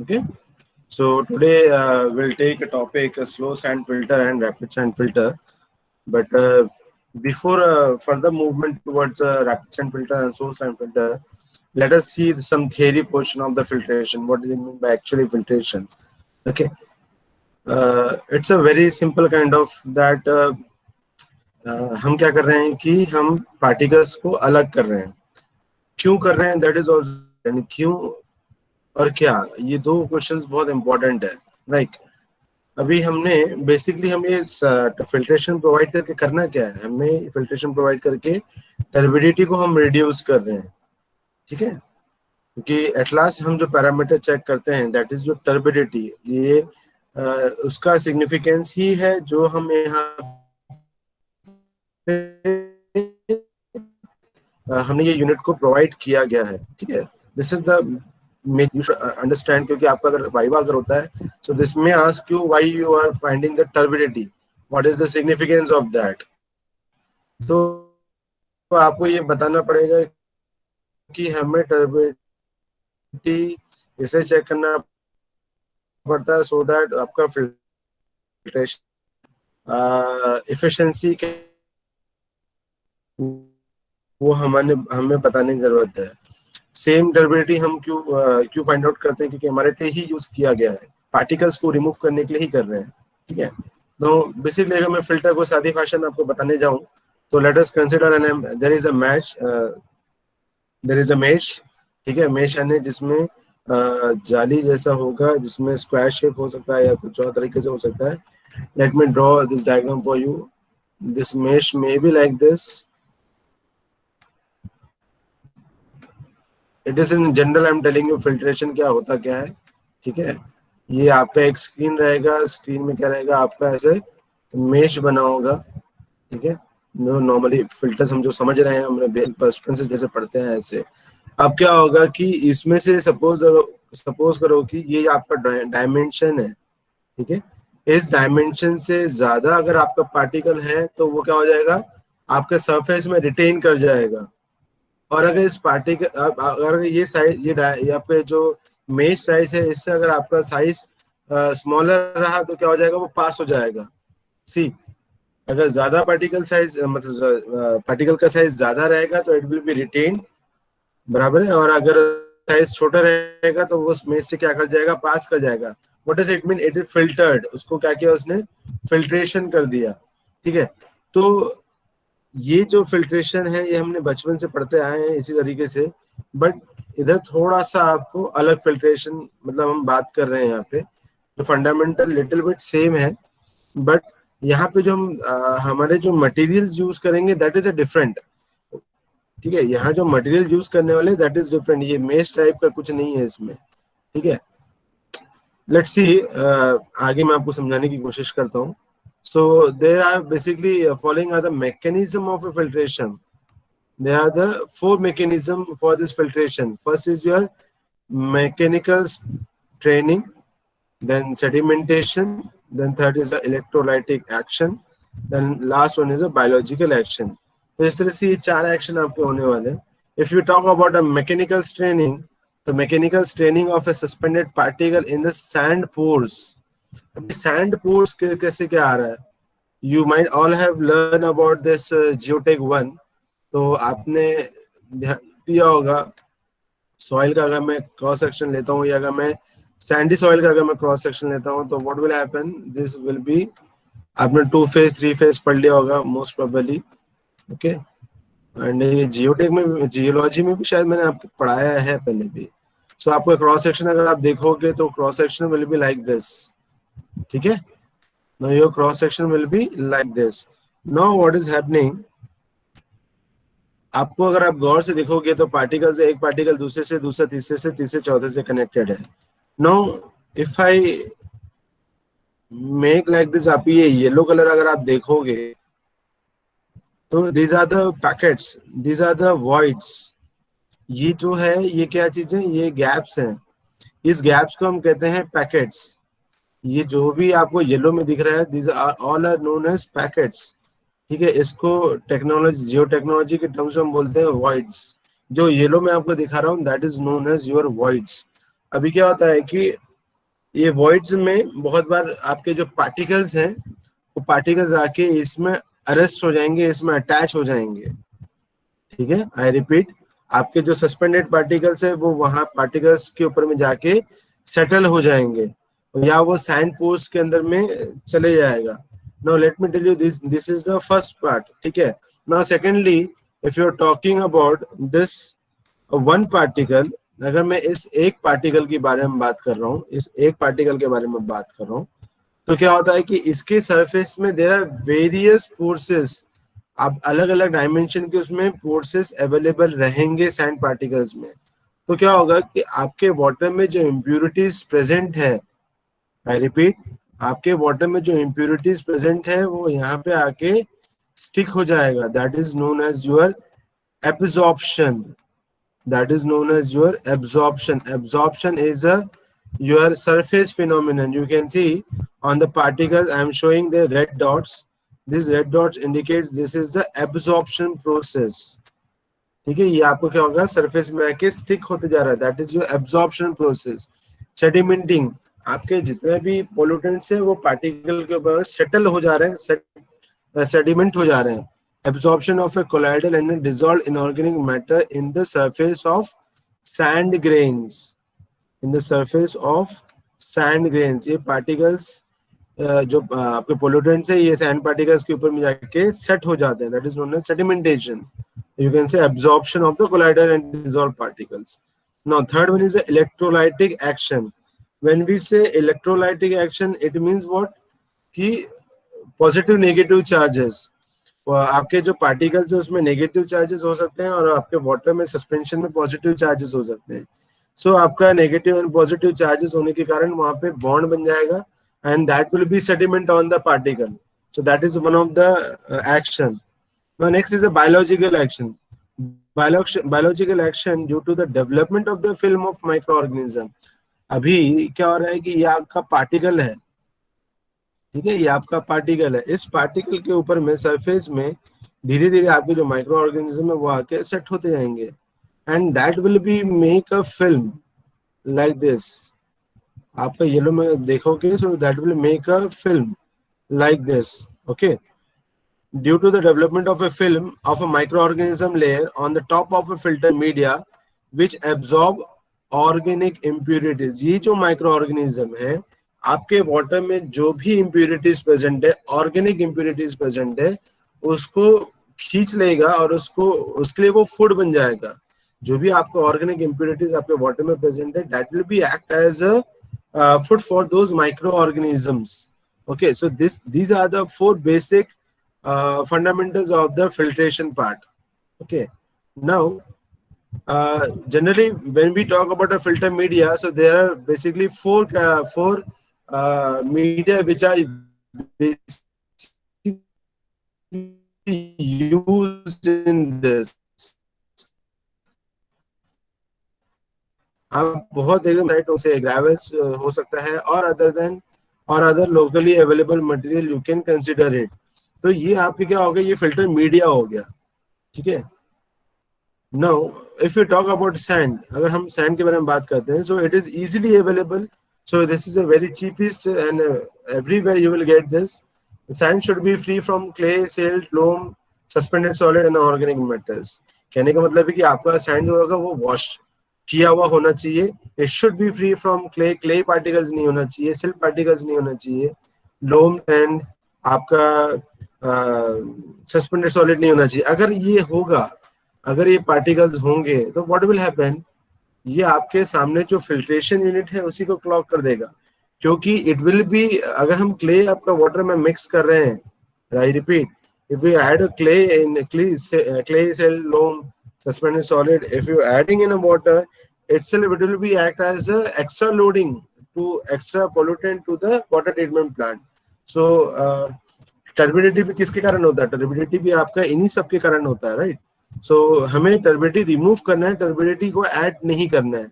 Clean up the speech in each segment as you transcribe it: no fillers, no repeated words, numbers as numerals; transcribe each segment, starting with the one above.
Okay, so today we'll take a topic: a slow sand filter and rapid sand filter. But before further movement towards rapid sand filter and slow sand filter, let us see some theory portion of the filtration. What do you mean by actually filtration? Okay, it's a very simple kind of that. हम क्या कर रहे हैं कि हम particles को अलग कर रहे हैं. क्यों कर रहे हैं? दैट इज ऑल्सो क्यों और क्या, ये दो क्वेश्चंस बहुत इंपॉर्टेंट है. राइट, अभी हमने बेसिकली हम ये फिल्ट्रेशन प्रोवाइड करके करना क्या है, हमें फिल्ट्रेशन प्रोवाइड करके टर्बिडिटी को हम रिड्यूस कर रहे हैं. ठीक है, क्योंकि एट लास्ट हम जो पैरामीटर चेक करते हैं दैट इज जो टर्बिडिटी, ये उसका सिग्निफिकेंस ही है जो हम यहाँ हमने ये यूनिट को प्रोवाइड किया गया है. ठीक है, this is the you should understand, क्योंकि आपका अगर वाइवा अगर होता है सो दिस में ask you why you are finding the turbidity, what is the significance of that. तो आपको ये बताना पड़ेगा कि हमें टर्बिडिटी इसे चेक करना पड़ता है सो दैट आपका फिल्ट्रेशन इफिशिएंसी वो हमें बताने की जरूरत है. सेम टर्बिडिटी हम क्यों फाइंड आउट करते हैं, क्योंकि हमारे लिए ही यूज किया गया है, पार्टिकल्स को रिमूव करने के लिए ही कर रहे हैं. ठीक है, तो बेसिकली अगर मैं फिल्टर को सादी भाषा में आपको बताने जाऊं तो let us consider an there is a mesh. ठीक है, मेश यानी जिसमें जाली जैसा होगा, जिसमें स्क्वायर शेप हो सकता है या कुछ और तरीके से हो सकता है. Let me draw this diagram for you. This mesh may be like this. It is in general I am telling you filtration क्या होता क्या है. ठीक है, ये आपका एक स्क्रीन रहेगा, स्क्रीन में क्या रहेगा, आपका ऐसे मेश बना होगा. ठीक है, नॉर्मली फिल्टर्स हम जो समझ रहे हैं, हमने बचपन से जैसे पढ़ते हैं ऐसे. अब क्या होगा कि इसमें से सपोज करो कि ये आपका डायमेंशन है. ठीक है, इस डायमेंशन से ज्यादा अगर आपका पार्टिकल है तो वो क्या हो जाएगा, आपके सरफेस में रिटेन कर जाएगा. और अगर इस पार्टिकल अगर ये साइज ये आपके जो मेश साइज है इससे अगर आपका साइज स्मॉलर रहा तो क्या हो जाएगा, वो पास हो जाएगा. सी, अगर ज्यादा पार्टिकल साइज मतलब पार्टिकल का साइज ज्यादा रहेगा तो इट विल बी रिटेन, बराबर है. और अगर साइज छोटा रहेगा तो वो मेश से क्या कर जाएगा, पास कर जाएगा. What does it mean? It is filtered. उसको क्या किया उसने, फिल्ट्रेशन कर दिया. ठीक है, तो ये जो फिल्ट्रेशन है ये हमने बचपन से पढ़ते आए हैं इसी तरीके से. बट इधर थोड़ा सा आपको अलग फिल्ट्रेशन मतलब हम बात कर रहे हैं यहाँ पे, जो फंडामेंटल लिटिल बिट सेम है. बट यहाँ पे जो हम हमारे जो मटेरियल्स यूज करेंगे दैट इज अ डिफरेंट. ठीक है, यहाँ जो मटेरियल यूज करने वाले दैट इज डिफरेंट. ये मेश टाइप का कुछ नहीं है इसमें. ठीक है, लेट्स सी, आगे मैं आपको समझाने की कोशिश करता हूँ. So there are basically following are the mechanism of a filtration. There are the four mechanism for this filtration. First is your mechanical training, then sedimentation, then third is the electrolytic action, then last one is a biological action. तो इस तरह से ये चार action आपके होने वाले हैं. If you talk about a mechanical straining, the mechanical straining of a suspended particle in the sand pores. अभी सैंड पोर्स कैसे क्या आ रहा है, you might all have learn about this geotech 1. तो आपने ध्यान दिया होगा सॉइल का अगर मैं क्रॉस सेक्शन लेता हूँ या अगर मैं सैंडी सॉइल का अगर मैं क्रॉस सेक्शन लेता हूँ तो what will happen, this will be, आपने 2 फेज 3 फेज पढ़ लिया होगा मोस्ट प्रोबेबली. ओके, एंड ये जियोटेक में जियोलॉजी में भी शायद मैंने आपको पढ़ाया है पहले भी. सो आपका क्रॉस सेक्शन अगर आप देखोगे तो cross section will be like this. ठीक है, now your cross section will be like this. Now what is happening, आपको अगर आप गौर से देखोगे तो पार्टिकल से एक पार्टिकल दूसरे से दूसरा तीसरे से तीसरे चौथे से कनेक्टेड है. Now if I make like this, आप ये येलो कलर अगर आप देखोगे तो these are the packets, these are the voids. ये जो है ये क्या चीज है, ये गैप्स हैं. इस गैप्स को हम कहते हैं पैकेट्स. ये जो भी आपको येलो में दिख रहा है these are all are known as packets. ठीक है, इसको टेक्नोलॉजी जियो टेक्नोलॉजी के टर्म्स में हम बोलते हैं वॉइड्स. जो येलो में आपको दिखा रहा हूँ that is known as your voids. अभी क्या होता है कि ये वॉइड्स में बहुत बार आपके जो पार्टिकल्स हैं वो पार्टिकल्स आके इसमें अरेस्ट हो जाएंगे, इसमें अटैच हो जाएंगे, ठीक है। आई रिपीट, आपके जो सस्पेंडेड पार्टिकल्स है वो वहां पार्टिकल्स के ऊपर में जाके सेटल हो जाएंगे या वो सैंड पोर्स के अंदर में चले जाएगा। Now let me tell you this is the first part, ठीक है। Now secondly, if you are talking about this one particle, अगर मैं इस एक पार्टिकल के बारे में बात कर रहा हूँ, इस एक पार्टिकल के बारे में बात कर रहा हूँ, तो क्या होता है कि इसके सरफेस में देयर आर वेरियस फोर्सेस। आप अलग अलग डायमेंशन के उसमें फोर्सेस अवेलेबल रहेंगे सैंड पार्टिकल्स में। तो क्या होगा कि आपके वाटर में जो इम्प्यूरिटीज प्रेजेंट है, आई रिपीट, आपके वाटर में जो इम्प्यूरिटीज प्रेजेंट है वो यहाँ पे आके स्टिक हो जाएगा। That is known as your absorption. That is known as your absorption. Absorption is a your surface phenomenon. You can see on the particles I am showing the red dots. These red dots indicates this is the absorption process. ठीक है, ये आपको क्या होगा, surface में आके stick होते जा रहा है। That is your absorption process. Sedimenting, आपके जितने भी पोल्यूटेंट्स है वो पार्टिकल के ऊपर सेटल हो जा रहे हैं, सेडिमेंट हो जा रहे हैं। Absorption of a colloidal and a dissolved inorganic matter in the surface of sand grains. In the surface of sand grains, ये particles जो आपके pollutants है ये sand particles के ऊपर में जाके set हो जाते हैं. That is known as sedimentation. You can say absorption of the colloidal and dissolved particles. Now, third one is the electrolytic action. When we say electrolytic action, it means what? कि positive negative charges. आपके जो particles है उसमें negative charges हो सकते हैं और आपके वाटर में सस्पेंशन में पॉजिटिव चार्जेस हो सकते हैं। सो आपका नेगेटिव एंड पॉजिटिव चार्जेस होने के कारण वहां पे बॉन्ड बन जाएगा and that will be sediment on the particle. So that is one of the action. Next is a biological action. Biological action due to the development of the film of micro organism. अभी क्या हो रहा है कि ये आपका particle है, ठीक है, ये आपका पार्टिकल है। इस पार्टिकल के ऊपर में सरफेस में धीरे धीरे आपके जो माइक्रो ऑर्गेनिज्म है वो आके सेट होते जाएंगे and that will be make a film like this. आपका येलो में देखोगे, so that will make a film like this, okay. Due to the development of a film of a micro organism layer on the top of a filter media which absorb organic impurities. ये जो micro organism है आपके water में जो भी impurities present है, organic impurities present है, उसको खींच लेगा और उसको उसके लिए वो फूड बन जाएगा। जो भी आपका ऑर्गेनिक इम्प्यूरिटीज आपके वाटर में प्रेजेंट है that will be act as a food for those micro organisms. Okay, so these are the four basic fundamentals of the filtration part. Okay, now generally when we talk about a filter media, so there are basically four media which are basically used in this. आप बहुत एकदम साइटों से gravels हो सकता है और other locally available material you can consider it. तो ये आपके क्या हो गया, ये फिल्टर मीडिया हो गया, ठीक है। Now if you talk about sand, अगर हम सैंड के बारे में बात करते हैं, so it is easily available, so this is a very cheapest and everywhere you will get this. Sand should be free from clay, silt, loam, suspended solid and organic matters. कहने का मतलब है कि आपका सैंड जो होगा वो wash किया हुआ होना चाहिए। It should be free from clay particles नहीं होना चाहिए, सिल्ट पार्टिकल्स नहीं होना चाहिए, लोम एंड आपका सस्पेंडेड सॉलिड नहीं होना चाहिए। अगर ये होगा, अगर ये पार्टिकल्स होंगे तो व्हाट विल हैपन, ये आपके सामने जो फिल्ट्रेशन यूनिट है उसी को क्लॉग कर देगा, क्योंकि इट विल बी, अगर हम क्ले आपका वाटर में मिक्स कर रहे हैं, I repeat, if we add a clay in clay cell loam suspended solid, if you adding in a water itself, it will be act as a extra loading to extra pollutant to the water treatment plant. So turbidity भी किसके कारण होता है, turbidity भी आपका इन्हीं सब के कारण होता है, राइट। सो हमें टर्बिडिटी रिमूव करना है, टर्बिडिटी को ऐड नहीं करना है।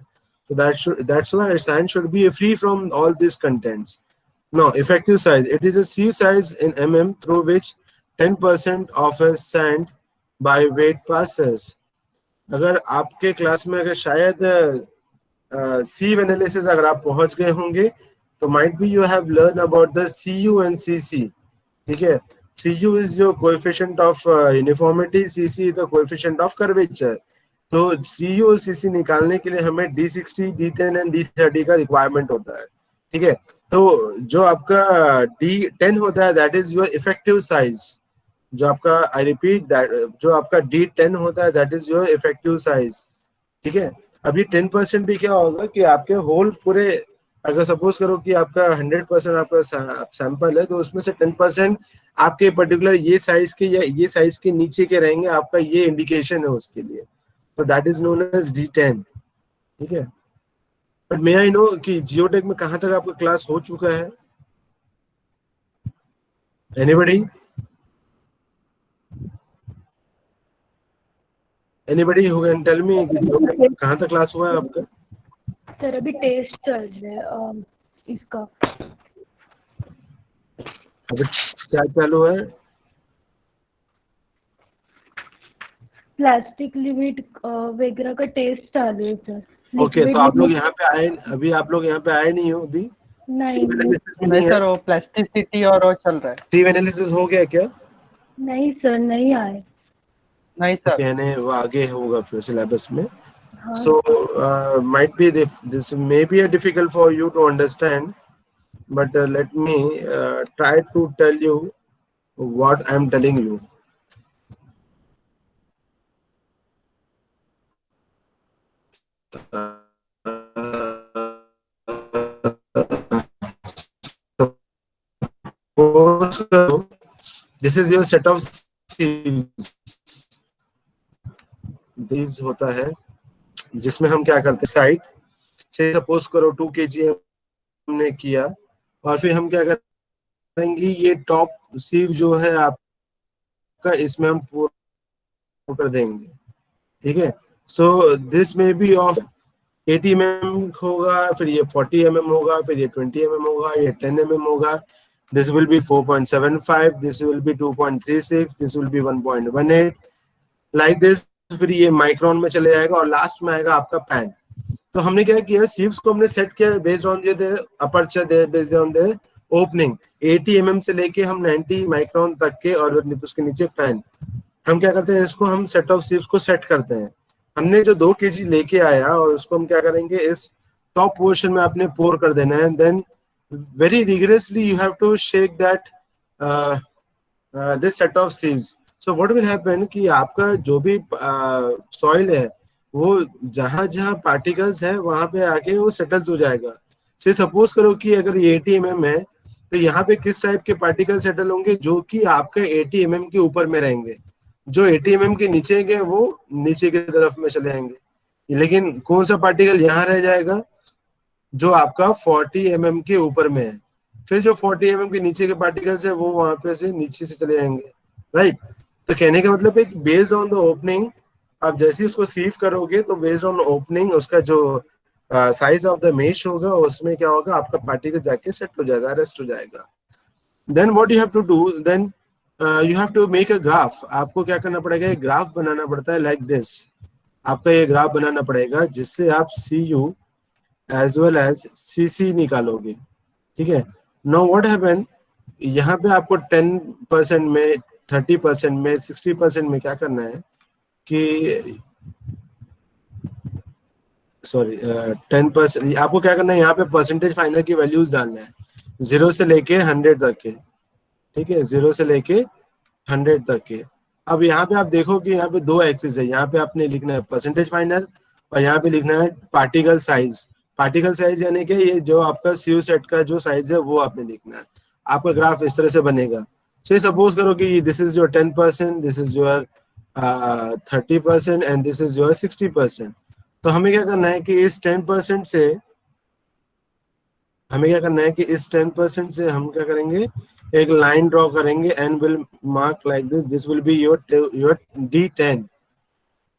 So that's why sand should be free from all these contents. Now, effective size, it is a sieve size in mm through which 10% of a sand by weight passes. अगर आपके class में अगर शायद सीव analysis अगर आप पहुंच गए होंगे तो might be you have learn about the CU and CC, ठीक है। CU is your coefficient of uniformity, CC the coefficient of curvature. तो CU और CC निकालने के लिए हमें D60, D10 एंड D30 का रिक्वायरमेंट होता है, ठीक है। तो जो आपका D10 होता है that is your effective size, जो आपका आई रिपीट दैट जो आपका D10 होता है that is your effective size, ठीक है। अभी 10% भी क्या होगा कि आपके होल पूरे, अगर सपोज करो कि आपका 100% आपका सैंपल है तो उसमें से 10% आपके पर्टिकुलर ये साइज के या ये साइज के नीचे के रहेंगे, आपका ये इंडिकेशन है उसके लिए, तो that is known as D10, ठीक है। बट मे आई नो कि जियोटेक में कहाँ तक आपका क्लास हो चुका है? Anybody who can tell me कि जियोटेक कहाँ तक क्लास हुआ है आपका? सर अभी टेस्ट चल रहा है इसका। अभी क्या चालू है? प्लास्टिक लिमिट वगैरह का टेस्ट चालू है सर। ओके, तो आप लोग यहाँ पे आए, अभी आप लोग यहाँ पे आए नहीं हो अभी? नहीं सर, वो प्लास्टिसिटी और वो चल रहा है। सीव एनालिसिस हो गया क्या? नहीं सर, नहीं आए। नहीं सर, यानी वो आगे होगा फिर सिलेबस में। हाँ। So might be this may be a difficult for you to understand, but let me try to tell you what I'm telling you. This is your set of sieves. These होता है जिसमें हम क्या करते हैं, side से suppose करो 2 kg हमने किया, और फिर हम क्या करेंगे, ये टॉप सीव जो है आपका इसमें हम पूरा कर देंगे, ठीक है। सो दिस में बी ऑफ 80 mm होगा, फिर ये 40 mm होगा, फिर ये 20 mm होगा, ये 10 mm होगा, this will be 4.75, this will be 2.36, this will be 1.18 like this. फिर ये माइक्रोन में चले जाएगा और लास्ट में आएगा आपका पैन। तो हमने क्या किया, सीव्स को हमने सेट किया based on the aperture, based on the opening 80 mm से लेके हम 90 माइक्रोन तक के, और उसके नीचे पैन। हम क्या करते हैं, इसको हम सेट ऑफ सीव्स को सेट करते हैं। हमने जो 2 kg लेके आया और उसको हम क्या करेंगे, इस टॉप पोर्शन में आपने पोर कर देना है, then very rigorously you have to shake that this set of sieves. So what will happen कि आपका जो भी सॉइल है वो जहां जहां पार्टिकल्स है वहां पे आके वो सेटल्स हो जाएगा। से सपोज करो कि अगर ये 80 mm है तो यहाँ पे किस टाइप के पार्टिकल सेटल होंगे, जो कि आपके 80 mm के ऊपर में रहेंगे। जो 80 mm के नीचे के वो नीचे की तरफ में चले जाएंगे, लेकिन कौन सा पार्टिकल यहाँ रह जाएगा, जो आपका 40 mm के ऊपर में है। फिर जो 40 mm के नीचे के पार्टिकल्स है वो वहां पे से नीचे से चले जाएंगे, राइट। तो कहने का मतलब है कि बेस्ड ऑन द ओपनिंग, आप जैसे उसको सीव करोगे तो बेस्ड ऑन ओपनिंग उसका जो साइज ऑफ द मेश होगा उसमें क्या होगा, आपका पार्टिकल जाके सेट हो जाएगा, रेस्ट हो जाएगा। Then what you have to do, then you have to make a graph. आपको क्या करना पड़ेगा, एक ग्राफ बनाना पड़ता है लाइक दिस। आपका ये ग्राफ बनाना पड़ेगा जिससे आप CU as well as CC निकालोगे, ठीक है। नो व्हाट हैपन, यहाँ पे आपको 10% में, 30% में, 60% में क्या करना है कि सॉरी 10% आपको क्या करना है, यहाँ पे परसेंटेज फाइनल की वैल्यूज डालना है 0 से लेके 100 तक के, ठीक है, 0 से लेके 100 तक के। अब यहाँ पे आप देखो कि यहाँ पे 2 एक्सिस है, यहाँ पे आपने लिखना है परसेंटेज फाइनल और यहाँ पे लिखना है पार्टिकल साइज। पार्टिकल साइज यानी कि ये जो आपका सीयू सेट का जो साइज है वो आपने लिखना है। आपका ग्राफ इस तरह से बनेगा। से सपोज करो कि this is your 10%, this is your 30% and this is your 60%। तो हमें क्या करना है कि इस 10% से इस 10% से हम क्या करेंगे, एक लाइन ड्रॉ करेंगे and will mark like this, this will be your D10।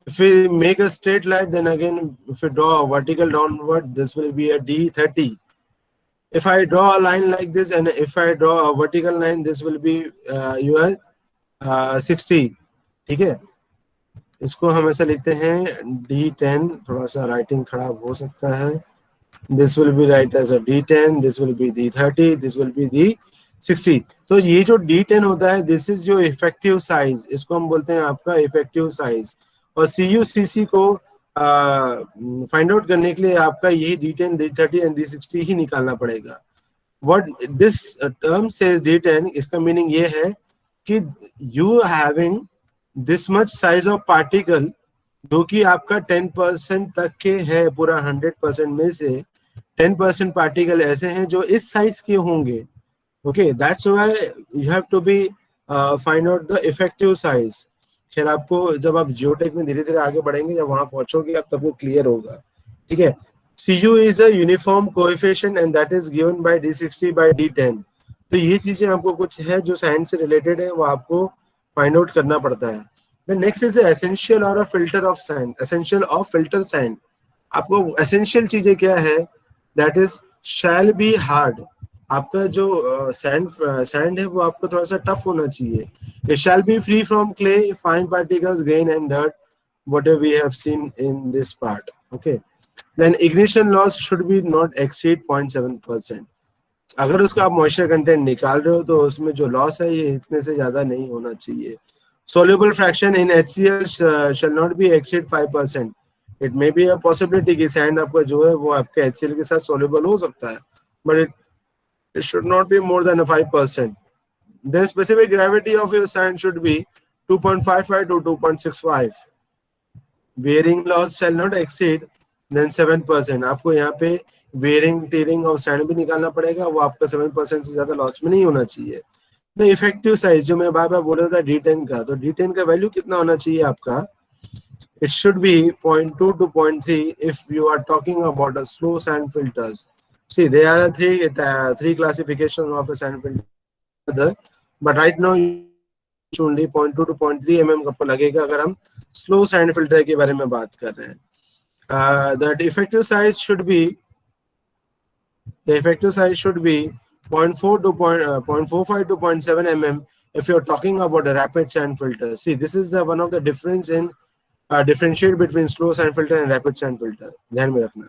If we make a straight line, then again if we draw a vertical downward, this will be a D30. If I draw a line like this and if I draw a vertical line, this will be your 60, ठीक है। इसको हम ऐसा लिखते हैं D10, थोड़ा सा writing खराब हो सकता है, this will be right as a D10, this will be D30, this will be D60. तो ये जो D10 होता है, this is your effective size, इसको हम बोलते हैं आपका effective size. और CUCC को फाइंड आउट करने के लिए आपका यही D10, D30 एंड D60 ही निकालना पड़ेगा. What this term says D10, इसका मीनिंग ये है कि you having this much size of particle जो कि आपका 10% तक के है, पूरा 100% में से 10% पार्टिकल ऐसे हैं जो इस साइज के होंगे. Okay, that's why you have to be find out the effective size. खैर आपको जब आप जियोटेक में धीरे धीरे आगे बढ़ेंगे, जब वहां पहुंचोगे आप तब वो क्लियर होगा. ठीक है. CU is a uniform coefficient and that is given by D60 by D10. तो ये चीजें आपको कुछ है जो साइंस से रिलेटेड है, वो आपको फाइंड आउट करना पड़ता है. Then next is the essential or a filter of sand. Essential of filter sand. आपको essential चीजें क्या है? That is shall be hard. आपका जो sand है वो आपको थोड़ा सा tough होना चाहिए. It shall be free from clay, fine particles, grain and dirt, whatever we have seen in this part. Okay. Then ignition loss should be not exceed 0.7%. अगर उसका आप moisture content निकाल रहे हो तो उसमें जो loss है ये इतने से ज्यादा नहीं होना चाहिए. Soluble fraction in HCl shall not be exceed 5%. It may be a possibility कि sand आपका जो है वो आपके HCl के साथ soluble हो सकता है, but it should not be more than a 5%. Then specific gravity of your sand should be 2.55 to 2.65. Wearing loss shall not exceed then 7%. आपको यहाँ पे wearing tearing of sand भी निकालना पड़ेगा, वो आपका 7% से ज्यादा लॉस में नहीं होना चाहिए. द इफेक्टिव साइज जो मैं बार बार बोल रहा था D10 का, तो D10 का वैल्यू कितना होना चाहिए आपका? It should be 0.2 to 0.3 if you are talking about a slow sand filters. See there are three classifications of a sand filter, but right now only 0.2 to 0.3 mm आपको लगेगा अगर हम स्लो सैंड फिल्टर के बारे में बात कर रहे हैं. The effective size should be 0.4 to 0.45 to 0.7 mm if you're talking about a rapid sand filter. See, this is the one of the difference in differentiate between slow sand filter and rapid sand filter. ध्यान में रखना.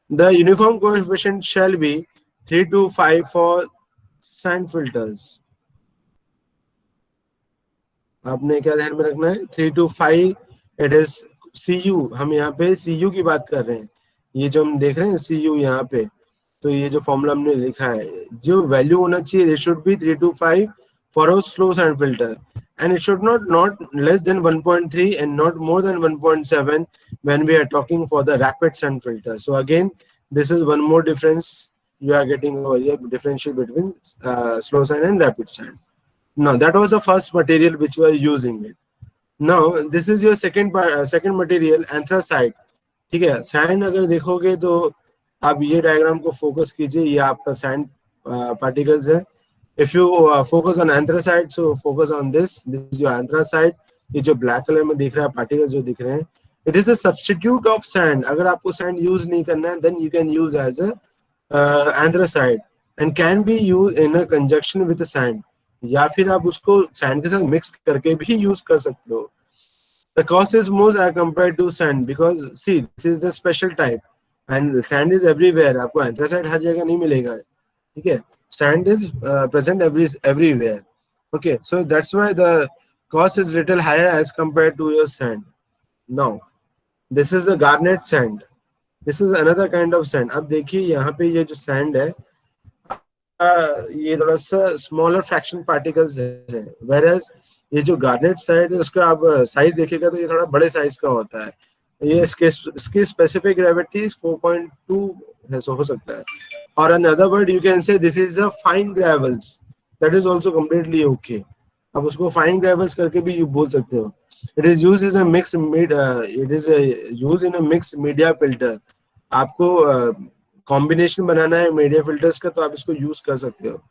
The uniform coefficient shall be 3 to 5 for sand filters. आपने क्या ध्यान में रखना है? 3 to 5 it is CU. हम यहाँ पे CU की बात कर रहे हैं. ये जो हम देख रहे हैं CU यहाँ पे, तो ये जो फॉर्मूला हमने लिखा है, जो वैल्यू होना चाहिए it should be 3 to 5 for a slow sand filter, and it should not less than 1.3 and not more than 1.7 when we are talking for the rapid sand filter. So again, this is one more difference you are getting over here, differentiate between slow sand and rapid sand. Now that was the first material which we are using it. Now this is your second material, anthracite. ठीक है. Sand अगर देखोगे तो आप ये diagram को focus कीजिए, ये आपका सैंड पार्टिकल्स है. If you focus on anthracite, so focus on this is your anthracite. ये जो ब्लैक कलर में दिख रहा है पार्टिकल्स जो दिख रहे हैं, it is a substitute of sand. अगर आपको सैंड यूज नहीं करना है, then you can use as a anthracite and can be use in a conjunction with sand, या फिर आप उसको सैंड के साथ मिक्स करके भी यूज कर सकते हो. The cost is more as compared to sand because see, this is the special type and sand is everywhere. आपको anthracite हर जगह नहीं मिलेगा. ठीक है. Sand is present everywhere. Okay, so that's why the cost is little higher as compared to your sand. Now, this is a garnet sand. This is another kind of sand. अब देखिए यहाँ पे ये जो sand है, ये थोड़ा सा smaller fraction particles है, whereas ये जो गार्नेट साइड है उसका आप साइज देखिएगा तो ये थोड़ा बड़े साइज का होता है. ये इसकी स्पेसिफिक ग्रेविटी 4.2 है, सो हो सकता है. और another word you can say this is a fine gravels. That is also completely okay. आप उसको फाइन ग्रेवल्स करके भी बोल सकते हो. It is used in a mix media filter. आपको कॉम्बिनेशन बनाना है मीडिया फिल्टर्स का, तो आप इसको यूज कर सकते हो.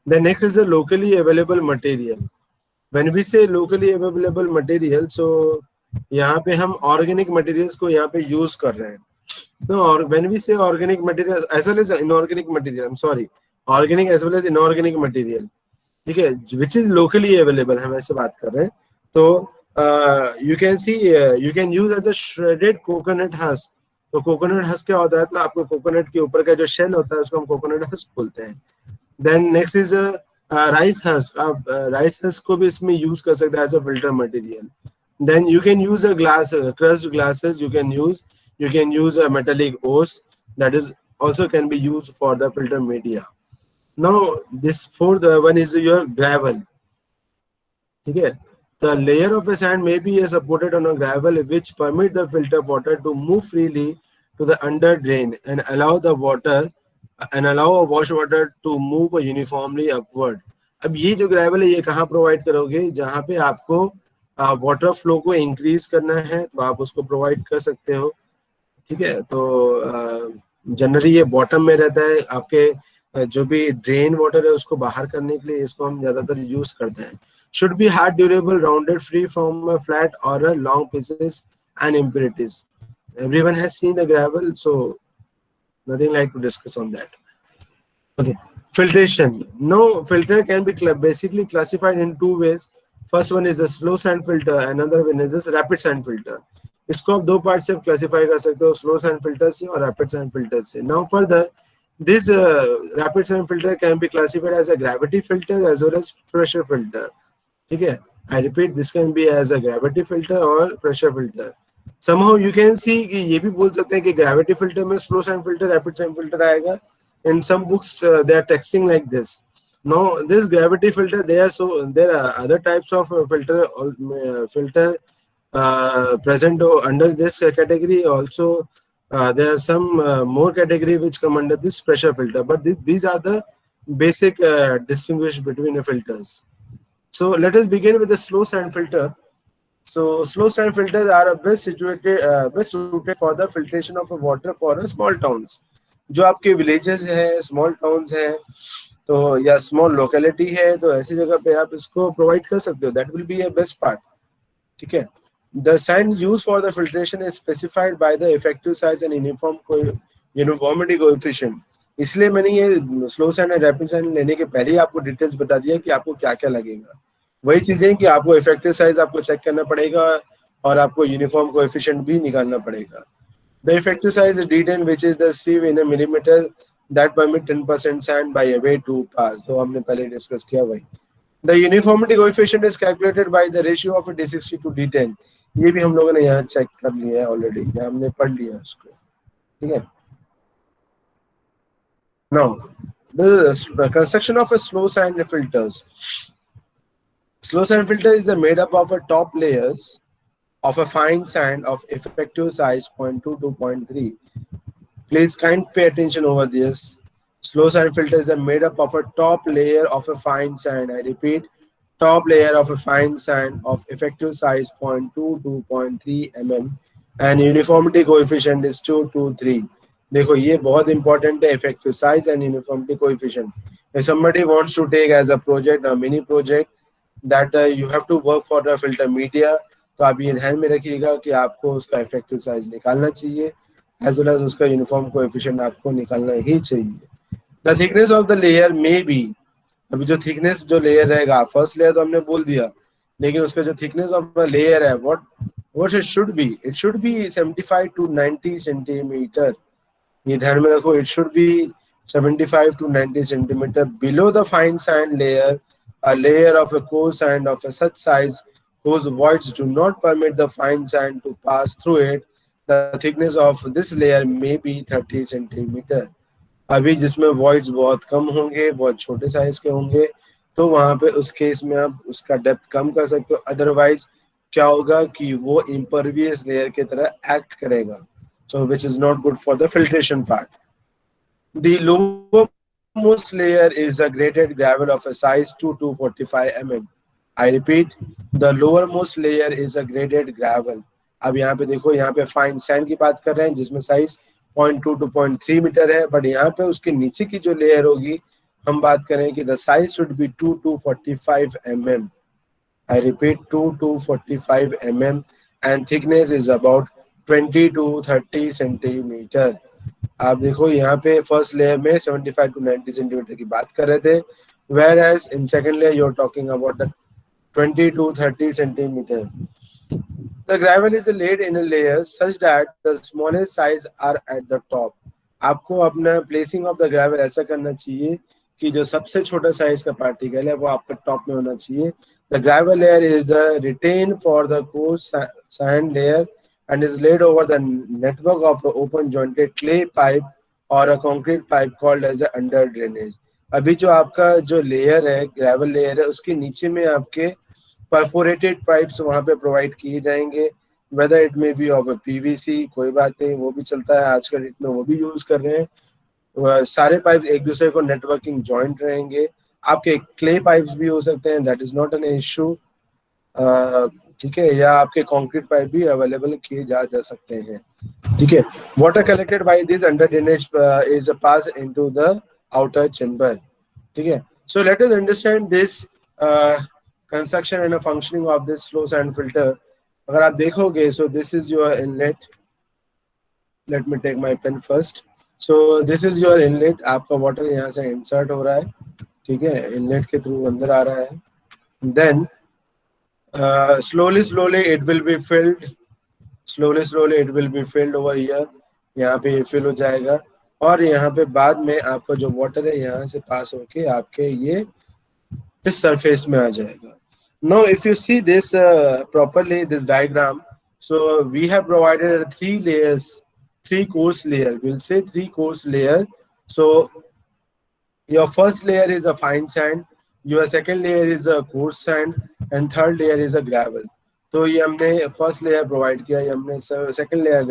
The next is a locally available material. When we say locally available material, so यहाँ पे हम organic materials को यहाँ पे use कर रहे हैं. No, or when we say organic materials as well as inorganic material, I'm sorry, organic as well as inorganic material, ठीक है, which is locally available, हम ऐसे बात कर रहे हैं. तो you can see you can use as a shredded coconut husk. तो कोकोनट हस्क क्या होता है, तो आपको कोकोनट के ऊपर का जो शेल होता है उसको हम कोकोनट हस्क बोलते हैं। Then next is rice husk. आप राइस हस्क को भी इसमें यूज कर सकते हैं as a filter material. Then you can use a glass, crushed glasses. You can use a metallic ose that is also can be used for the filter media. Now this fourth one is your gravel. ठीक है, the layer of a sand may be supported on a gravel which permit the filter water to move freely to the under drain and allow a wash water to move uniformly upward. अब ये जो gravel है ये कहाँ provide करोगे, जहाँ पे आपको वाटर फ्लो को इंक्रीज करना है तो आप उसको प्रोवाइड कर सकते हो। ठीक है, तो जनरली ये बॉटम में रहता है, आपके जो भी ड्रेन वाटर है उसको बाहर करने के लिए इसको हम ज्यादातर यूज करते हैं। Should be hard, durable, rounded, free from flat और long pieces and impurities. Everyone has seen the gravel, so nothing like to discuss on that. Okay, filtration. No, filter can be basically classified in two ways. First one is a slow sand filter, another one is a rapid sand filter. इसको आप दो part से classify कर सकते हो, slow sand filter से और rapid sand filter से। Now further this rapid sand filter can be classified as a gravity filter as well as pressure filter. ठीक है, I repeat, this can be as a gravity filter और pressure filter. Somehow you can see कि ये भी बोल सकते हैं कि ग्रेविटी फिल्टर में slow sand filter, rapid sand filter आएगा। In some books they are texting like this. Now this gravity filter, there are other types of filter present under this category also. There are some more category which come under this pressure filter, but these are the basic distinguish between the filters. So let us begin with the slow sand filter. So slow sand filters are best suited for the filtration of water for small towns. जो आपके villages है, small towns है, तो या small locality है, तो ऐसी जगह पे आप इसको प्रोवाइड कर सकते हो। That will be a best part. ठीक है, the sand used for the filtration is specified by the effective size and uniformity coefficient. इसलिए मैंने ये स्लो सैंड और रैपिड सैंड लेने के पहले ही आपको डिटेल्स बता दिया कि आपको क्या क्या लगेगा। वही चीजें कि आपको इफेक्टिव साइज आपको चेक करना पड़ेगा और आपको यूनिफॉर्म कोएफिशिएंट भी निकालना पड़ेगा। The effective size is D10, which is the sieve in a millimeter that permit 10% sand by way to pass. तो हमने पहले डिस्कस किया वही। The uniformity coefficient is calculated by the ratio of D60 to D10. ये भी हम लोगों ने यहाँ चेक कर लिया है ऑलरेडी, यहाँ हमने पढ़ लिया उसको। ठीक है। Now the construction of a slow sand filters. Slow sand filter is made up of a top layers of a fine sand of effective size 0.2 to 0.3. Please pay attention over this. Slow sand filters are made up of a top layer of a fine sand. I repeat, top layer of a fine sand of effective size 0.2 to 0.3 mm and uniformity coefficient is 2 to 3. देखो ये बहुत important है, effective size and uniformity coefficient. If somebody wants to take as a project a mini project that you have to work for the filter media, तो आप ये ध्यान में रखिएगा कि आपको उसका इफेक्टिव साइज निकालना चाहिए एज वेल एज उसका यूनिफॉर्म कोएफिशिएंट आपको निकालना ही चाहिए। The thickness of the layer में बी, अभी जो थिकनेस जो लेयर रहेगा, फर्स्ट लेयर तो हमने बोल दिया, लेकिन उसका जो थिकनेस ऑफ द लेयर है what it should be 75 to 90 centimetre. ये ध्यान में रखो, it should be 75 to 90 centimetre below the fine sand layer, a layer of a coarse sand of a such size whose voids do not permit the fine sand to pass through it. The thickness of this layer may be 30 centimeter. अभी जिसमें voids बहुत कम होंगे, बहुत छोटे size के होंगे, तो वहां पे उस केस में आप उसका डेप्थ कम कर सकते हो। अदरवाइज क्या होगा कि वो impervious layer की तरह एक्ट करेगा, so which is not good for the filtration part. The lowermost layer is a graded gravel of a size 2 to 45 mm. I repeat, the lowermost layer is a graded gravel. अब यहाँ पे देखो, यहाँ पे fine sand की बात कर रहे हैं जिसमें साइज 0.2 to 0.3 मीटर है, बट यहाँ पे उसके नीचे की जो लेयर होगी हम बात करें कि the size should be 2 to 45 mm. I repeat, 2 to 45 mm and thickness is about 20 to 30 centimeter. आप देखो यहाँ पे फर्स्ट लेयर में 75 to 90 सेंटीमीटर की बात कर रहे थे, whereas in second layer you are talking about the 20 to 30 centimeter. The gravel is laid in a layer such that the smallest size are at the top. आपको अपना placing of the gravel ऐसा करना चाहिए कि जो सबसे छोटा size का पार्टिकल है वो आपका टॉप में होना चाहिए. The gravel layer is the retained for the coarse sand layer and is laid over the network of the open jointed clay pipe or a concrete pipe called as a under drainage. अभी जो आपका जो layer है gravel layer है उसके नीचे में आपके परफोरेटेड पाइप्स वहां पे प्रोवाइड किए जाएंगे. Whether it may be of PVC, कोई बात नहीं, वो भी चलता है आजकल, इतना वो भी यूज कर रहे हैं. सारे पाइप एक दूसरे को नेटवर्किंग जॉइंट रहेंगे. आपके क्ले पाइप्स भी हो सकते हैं, that is not an issue. ठीक है, या आपके कंक्रीट पाइप भी अवेलेबल किए जा सकते हैं. ठीक है. Water collected by this under drainage is pass into the outer chamber. ठीक है. सो let us understand this construction and a functioning of this slow sand filter. अगर आप देखोगे, so this is your inlet. Let me take my pen first. So this is your inlet. आपका water यहाँ से insert हो रहा है. ठीक है, inlet के through अंदर आ रहा है. Then slowly it will be filled. Slowly it will be filled over here. यहाँ पे ये fill हो जाएगा और यहाँ पे बाद में आपका जो water है यहाँ से pass होके आपके ये इस surface में आ जाएगा. Now, if you see this properly, this diagram, so we have provided three layers, three coarse layer. We'll say three coarse layer. So your first layer is a fine sand, your second layer is a coarse sand, and third layer is a gravel. तो ये हमने first layer provide किया, ये हमने second layer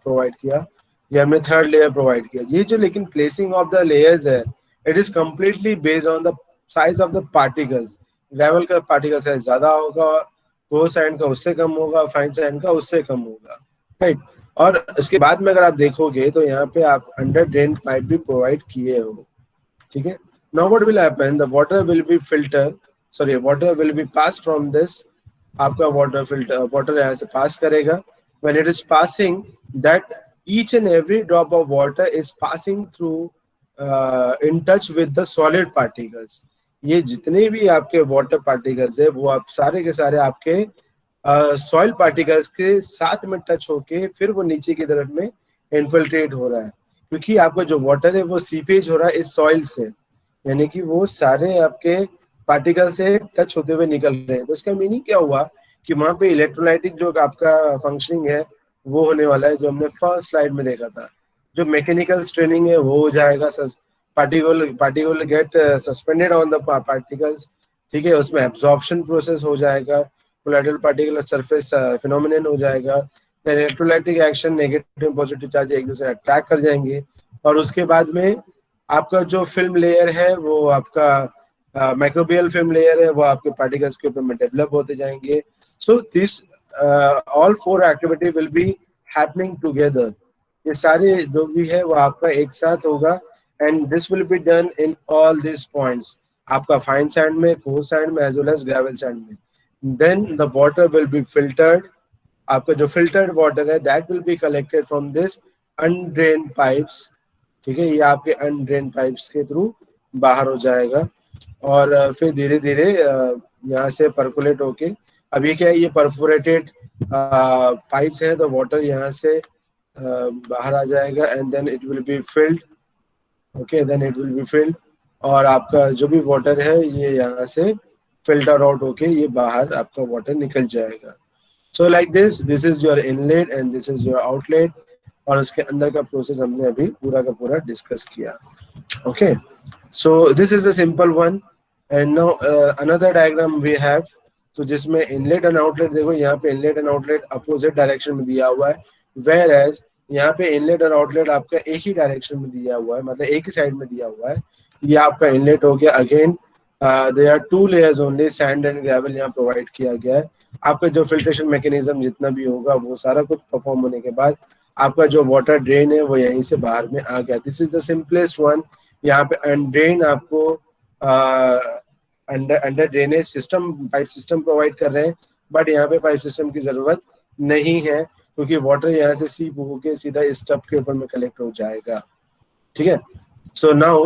provide किया, ये हमने third layer provide किया. ये जो लेकिन placing of the layers है, it is completely based on the size of the particles. Gravel का पार्टिकल साइज ज्यादा होगा, कोर्स सैंड का उससे कम होगा, फाइन सैंड का उससे कम होगा. राइट. और इसके बाद में अगर आप देखोगे तो यहाँ पे आप अंडर ड्रेन पाइप भी प्रोवाइड किए हो. ठीक है. Now what will happen, the water will B filter, sorry water will B pass from this. आपका वाटर फिल्टर वाटर यहाँ से पास करेगा. When it is passing, that each and every drop of water is passing through in touch with the solid particles. ये जितने भी आपके water particles है वो आप सारे के सारे आपके सॉइल पार्टिकल्स के साथ में टच होके फिर वो नीचे की तरफ में इन्फिल्ट्रेट हो रहा है, क्योंकि आपका जो वाटर है वो सीपेज हो रहा है इस सॉइल से, यानी कि वो सारे आपके पार्टिकल से टच होते हुए निकल रहे हैं. तो इसका मीनिंग क्या हुआ कि वहां पे इलेक्ट्रोलाइटिक जो आपका फंक्शनिंग है वो होने वाला है, जो हमने फर्स्ट स्लाइड में देखा था. जो मैकेनिकल स्ट्रेनिंग है वो हो जाएगा, particle get suspended on the particles. ठीक है, उसमें absorption process हो जाएगा, collateral particle surface phenomenon हो जाएगा. then electrolytic action, negative positive charge एक दूसरे अटैक कर जाएंगे और उसके बाद में आपका जो फिल्म लेयर है वो आपका माइक्रोबियल फिल्म लेयर है, वो आपके पार्टिकल्स के ऊपर में डेवलप होते जाएंगे. So this all four activity will be happening together. ये सारे जो भी है वो आपका एक साथ होगा. And this will be done in all these points. आपका fine sand में, coarse sand में, as well as gravel sand में. Then the water will be filtered. आपका जो filtered water है, that will be collected from this undrained pipes. ठीक है, ये आपके undrained pipes के through बाहर हो जाएगा और फिर धीरे धीरे यहाँ से percolate होके, अभी क्या है ये perforated pipes हैं, तो water यहाँ से बाहर आ जाएगा and then it will be filled. Okay, then it will be filled और आपका जो भी वाटर है ये यहाँ से फिल्टर आउट होके ये बाहर आपका वाटर निकल जाएगा. So like this is your inlet and this is your outlet और उसके अंदर का प्रोसेस हमने अभी पूरा का पूरा डिस्कस किया. Okay, so this is a simple one. And now another diagram we have, तो जिसमें इनलेट एंड आउटलेट, देखो यहाँ पे inlet and outlet opposite direction में दिया हुआ है, वेयर एज यहाँ पे इनलेट और आउटलेट आपका एक ही डायरेक्शन में दिया हुआ है, मतलब एक ही साइड में दिया हुआ है. ये आपका इनलेट हो गया. Again there are two layers only, sand and gravel यहाँ प्रोवाइड किया गया है. आपका जो फिल्ट्रेशन मैकेनिज्म जितना भी होगा वो सारा कुछ परफॉर्म होने के बाद आपका जो वाटर ड्रेन है वो यहीं से बाहर में आ गया. This is the simplest one. यहाँ पे अनड्रेन आपको under drainage system, pipe system provide कर रहे हैं, बट यहाँ पे पाइप सिस्टम की जरूरत नहीं है क्योंकि वाटर यहाँ से सीप होके सीधा इस टब के ऊपर में कलेक्ट हो जाएगा. ठीक है. So now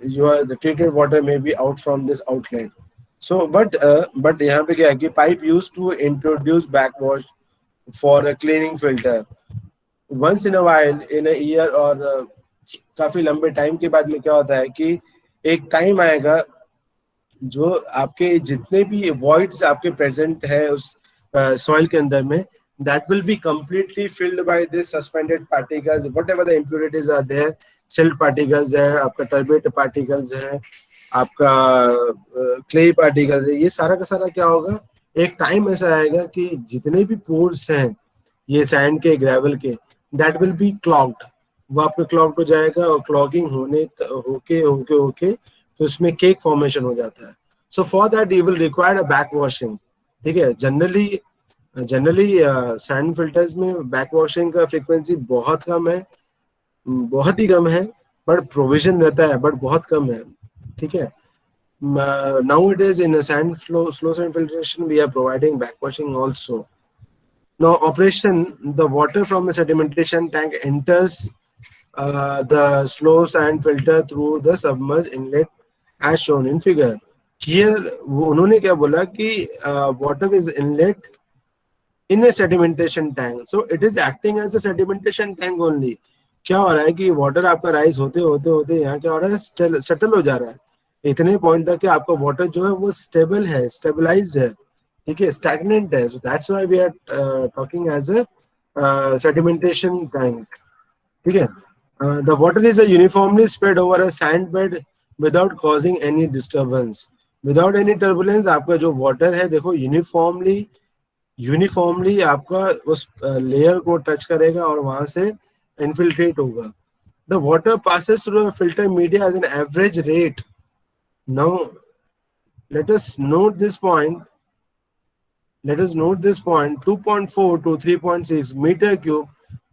your the treated water may be out from this outlet. So but यहाँ पे क्या है कि pipe used to introduce backwash for a cleaning filter. Once in a while, in a year और काफी लंबे टाइम के बाद में क्या होता है कि एक टाइम आएगा जो आपके जितने भी वॉइड्स आपके प्रेजेंट है उस सॉइल के अंदर में, that will be completely filled by this suspended particles, whatever the impurities are there, silt particles है, आपका turbate particles है, आपका clay particles है, ये सारा का सारा क्या होगा, एक टाइम ऐसा आएगा कि जितने भी पोर्स हैं ये सैंड के, ग्रेवल के, that will be clogged, वो आपका क्लॉग्ड हो जाएगा और क्लॉगिंग होके होके होके तो उसमें केक फॉर्मेशन हो जाता है. सो for that you will require a back washing. ठीक है, जनरली सैंड फिल्टर्स में बैक वॉशिंग का फ्रीक्वेंसी बहुत कम है, बहुत ही कम है, बट प्रोविजन रहता है, बट बहुत कम है. ठीक है, nowadays in a slow sand filtration we are providing back washing also. Now operation, the water from a sedimentation tank enters the slow sand filter through the submerged inlet as shown in figure. Here उन्होंने क्या बोला कि water is inlet in a sedimentation tank, so it is acting as a sedimentation tank only. क्या हो रहा है कि water आपका राइज होते होते होते यहाँ क्या हो रहा है, सेटल हो जा रहा है इतने पॉइंट तक कि आपका वाटर जो है वो स्टेबल है, स्टेबलाइज्ड है. ठीक है, स्टैग्नेंट है. So that's why we are talking as a sedimentation tank. ठीक है, the water is uniformly spread over a sand bed without causing any disturbance, without any turbulence. आपका जो water है देखो यूनिफॉर्मली आपका उस लेयर को टच करेगा और वहां से इनफिल्ट्रेट होगा. The water passes through a filter media as an average rate. Now let us note this point. 2.4 to 3.6 metre cube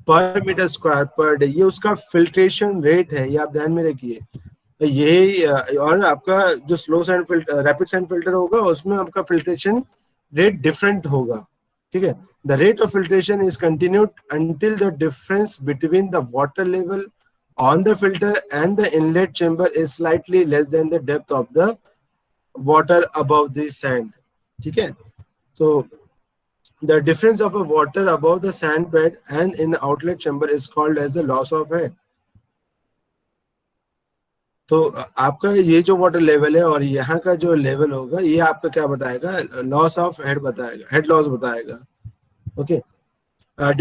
पर मीटर स्क्वायर पर डे, ये उसका फिल्ट्रेशन रेट है, ये आप ध्यान में रखिए. ये और आपका जो slow sand filter, rapid sand filter होगा उसमें आपका फिल्ट्रेशन रेट डिफरेंट होगा. ठीक है, the rate of filtration is continued until the difference between the water level on the filter and the inlet chamber is slightly less than the depth of the water above the sand. ठीक है, so the difference of a water above the sand bed and in the outlet chamber is called as a loss of head. तो आपका ये जो water level है और यहाँ का जो लेवल होगा ये आपका क्या बताएगा, लॉस ऑफ हेड बताएगा, हेड लॉस बताएगा. Okay,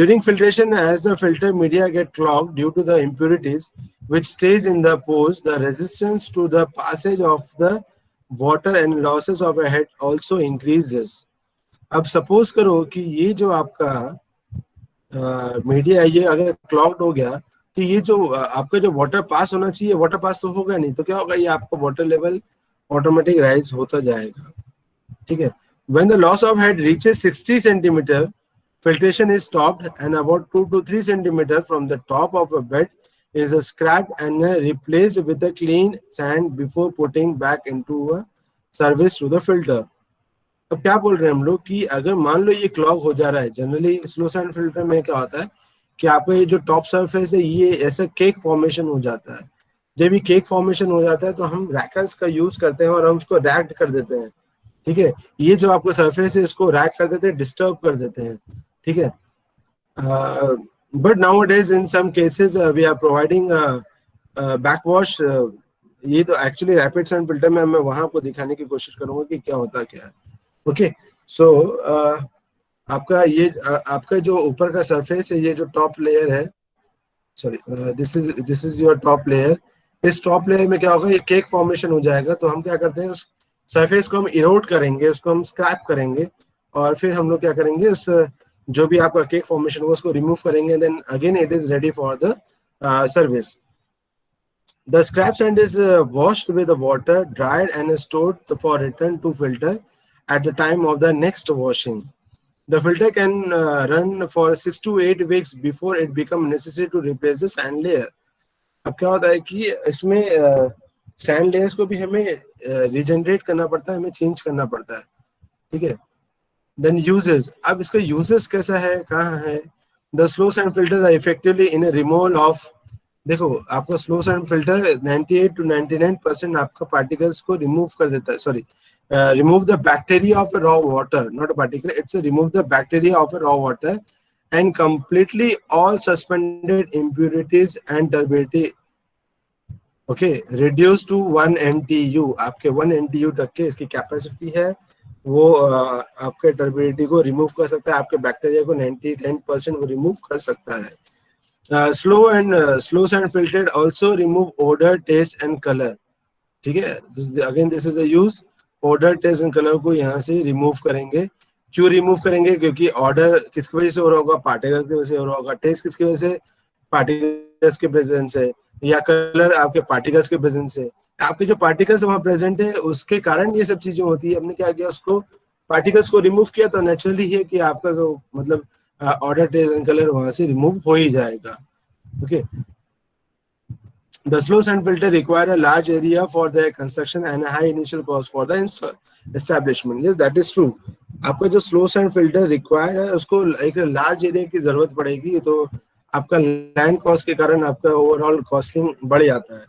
during filtration, as the filter media get clogged due to the impurities which stays in the pores, the resistance to the passage of the water and losses of a head also increases. अब suppose करो कि ये जो आपका media ये अगर clogged हो गया तो ये जो आपका जो वाटर पास होना चाहिए वाटर पास तो होगा नहीं, तो क्या होगा, ये आपका वाटर लेवल ऑटोमेटिक राइज होता जाएगा. ठीक है, when the loss of head reaches 60 centimeter, filtration is stopped and about 2 to 3 centimeter from the top of a bed is scrapped and replaced with a clean sand before putting back into a service to the filter. अब क्या बोल रहे हैं हम लोग कि अगर मान लो ये क्लॉग हो जा रहा है, जनरली स्लो सैंड फिल्टर में क्या होता है कि आपका ये जो टॉप सरफेस है ये ऐसा केक फॉर्मेशन हो जाता है. जब ये केक फॉर्मेशन हो जाता है तो हम रैकर्स का यूज करते हैं और हम उसको रैक कर देते हैं. ठीक है, ये जो आपका सरफेस है इसको रैक कर देते हैं, डिस्टर्ब कर देते हैं. ठीक है, but nowadays in some cases we are providing back wash. ये तो एक्चुअली रैपिड सैंड फिल्टर में मैं वहां आपको दिखाने की कोशिश करूंगा कि क्या होता क्या है. ओके, सो आपका ये आपका जो ऊपर का सरफेस है, ये जो टॉप लेयर है, sorry this is your top layer. इस टॉप लेयर में क्या होगा, ये केक फॉर्मेशन हो जाएगा. तो हम क्या करते हैं, उस सरफेस को हम इरोड करेंगे, उसको हम स्क्रैप करेंगे और फिर हम लोग क्या करेंगे, उस जो भी आपका केक फॉर्मेशन हो उसको रिमूव करेंगे. Then again it is ready for the service. The scrap sand is washed with the water, dried and stored for return to filter at the time of the next washing. The filter can run for 6 to 8 weeks before it becomes necessary to replace the sand layer. अब क्या होता है कि इसमें sand layers को भी हमें regenerate करना पड़ता है, हमें चेंज करना पड़ता है. ठीक है, देन यूजेस. अब इसका यूजेस कैसा है, कहाँ है. The slow sand filters are effectively in a removal of, देखो आपका स्लो सैंड फिल्टर 98 to 99% आपका पार्टिकल्स को रिमूव कर देता है. Sorry, remove the bacteria of a raw water, not a particle, it's a remove the bacteria of a raw water and completely all suspended impurities and turbidity, okay, reduce to 1 NTU. आपके 1 NTU तक के इसकी capacity है, वो आपके turbidity को remove कर सकता है, आपके बैक्टीरिया को 90-10% वो रिमूव कर सकता है. Slow sand filtered also remove odor, taste and color. ठीक है, again this is the use. Order, taste and colour को यहाँ से रिमूव करेंगे. क्यों रिमूव करेंगे? क्योंकि ऑर्डर किसकी वजह से हो रहा होगा? पार्टिकल्स की वजह से हो रहा होगा. टेस्ट किसकी वजह से? पार्टिकल्स के प्रेजेंस से. या कलर आपके पार्टिकल्स के प्रेजेंस से. आपके जो पार्टिकल्स वहाँ प्रेजेंट है उसके कारण ये सब चीजें होती है. हमने क्या किया, उसको पार्टिकल्स को रिमूव किया तो नेचुरली है कि आपका मतलब ऑर्डर, टेस्ट एंड कलर वहां से रिमूव हो ही जाएगा. Okay. The slow sand filter require a large area for their construction and a high initial cost for the establishment. Yes, that is true. आपका जो slow sand filter require है उसको एक large area की जरूरत पड़ेगी, तो आपका land cost के कारण आपका overall costing बढ़ जाता है.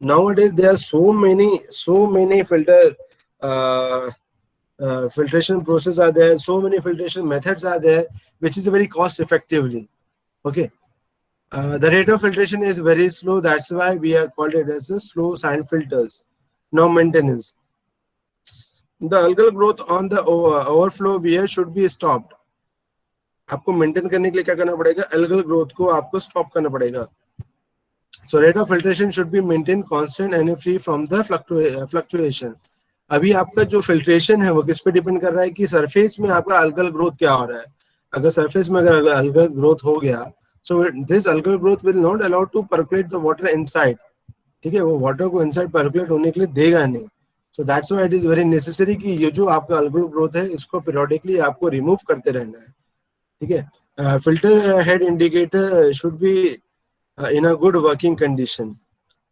Nowadays there are so many filtration process are there, so many filtration methods are there, which is very cost effectively. Okay. The rate of filtration is very slow. That's why we are called it as a slow sand filters. Now maintenance. The algal growth on the overflow weir should be stopped. आपको maintain करने के लिए क्या करना पड़ेगा? algal growth को आपको stop करना पड़ेगा. So rate of filtration should be maintained constant and free from the fluctuation. अभी आपका जो फिल्ट्रेशन है वो किस पे डिपेंड कर रहा है कि सरफेस में आपका algal growth क्या हो रहा है. अगर सरफेस में अगर algal growth हो गया, so this algal growth will not allow to percolate the water inside. ठीक है, वो वाटर को इनसाइड परकुलेट होने के लिए देगा नहीं. So that's why it is very necessary कि ये जो आपका algal growth है इसको periodically आपको रिमूव करते रहना है. ठीक है. Filter head indicator should be in a good working condition.